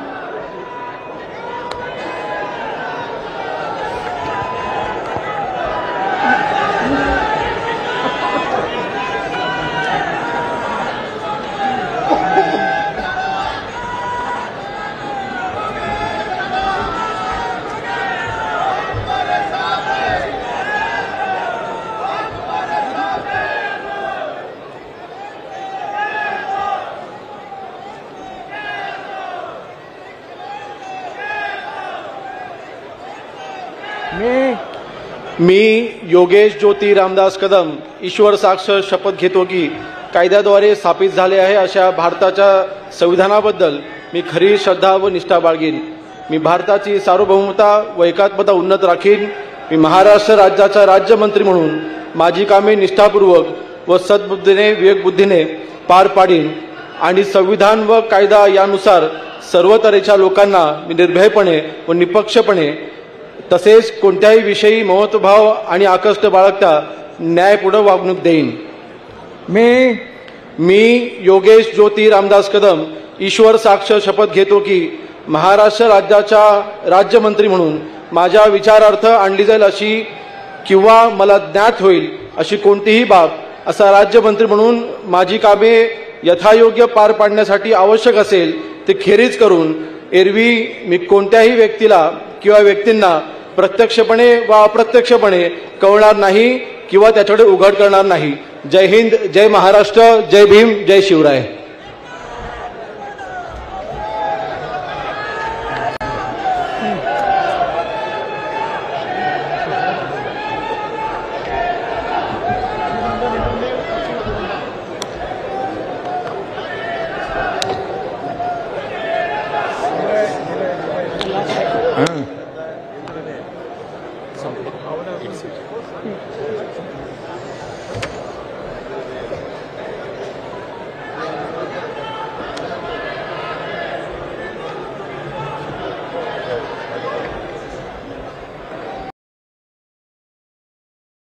मी योगेश ज्योती रामदास कदम ईश्वर साक्ष शपथ घेतो की कायद्याद्वारे स्थापित झाले आहे अशा भारताच्या संविधानाबद्दल मी खरी श्रद्धा व निष्ठा बाळगीन. मी भारताची सार्वभौमता व एकात्मता उन्नत राखीन. मी महाराष्ट्र राज्याचा राज्यमंत्री म्हणून माझी कामे निष्ठापूर्वक व सद्बुद्धीने विवेकबुद्धीने पार पाडीन आणि संविधान व कायदा यानुसार सर्व तऱ्हेच्या लोकांना मी निर्भयपणे व निपक्षपणे तसेच कोणत्याही विषयी महत्वभाव आणि आकष्ट बाळगता न्यायपूर्ण वागणूक देईन. मी योगेश ज्योती रामदास कदम ईश्वर साक्ष शपथ घेतो की महाराष्ट्र राज्याचा राज्यमंत्री म्हणून माझ्या विचारार्थ आणली जाईल अशी किंवा मला ज्ञात होईल अशी कोणतीही बाब असा राज्यमंत्री म्हणून माझी कामे यथायोग्य पार पाडण्यासाठी आवश्यक असेल ते खेरीज करून एरवी मी कोणत्याही व्यक्तीला किंवा व्यक्तींना प्रत्यक्षपणे व अप्रत्यक्षपणे कळणार नाही किंवा त्याच्याकडे उघड करणार नाही. जय हिंद, जय महाराष्ट्र, जय भीम, जय शिवराय.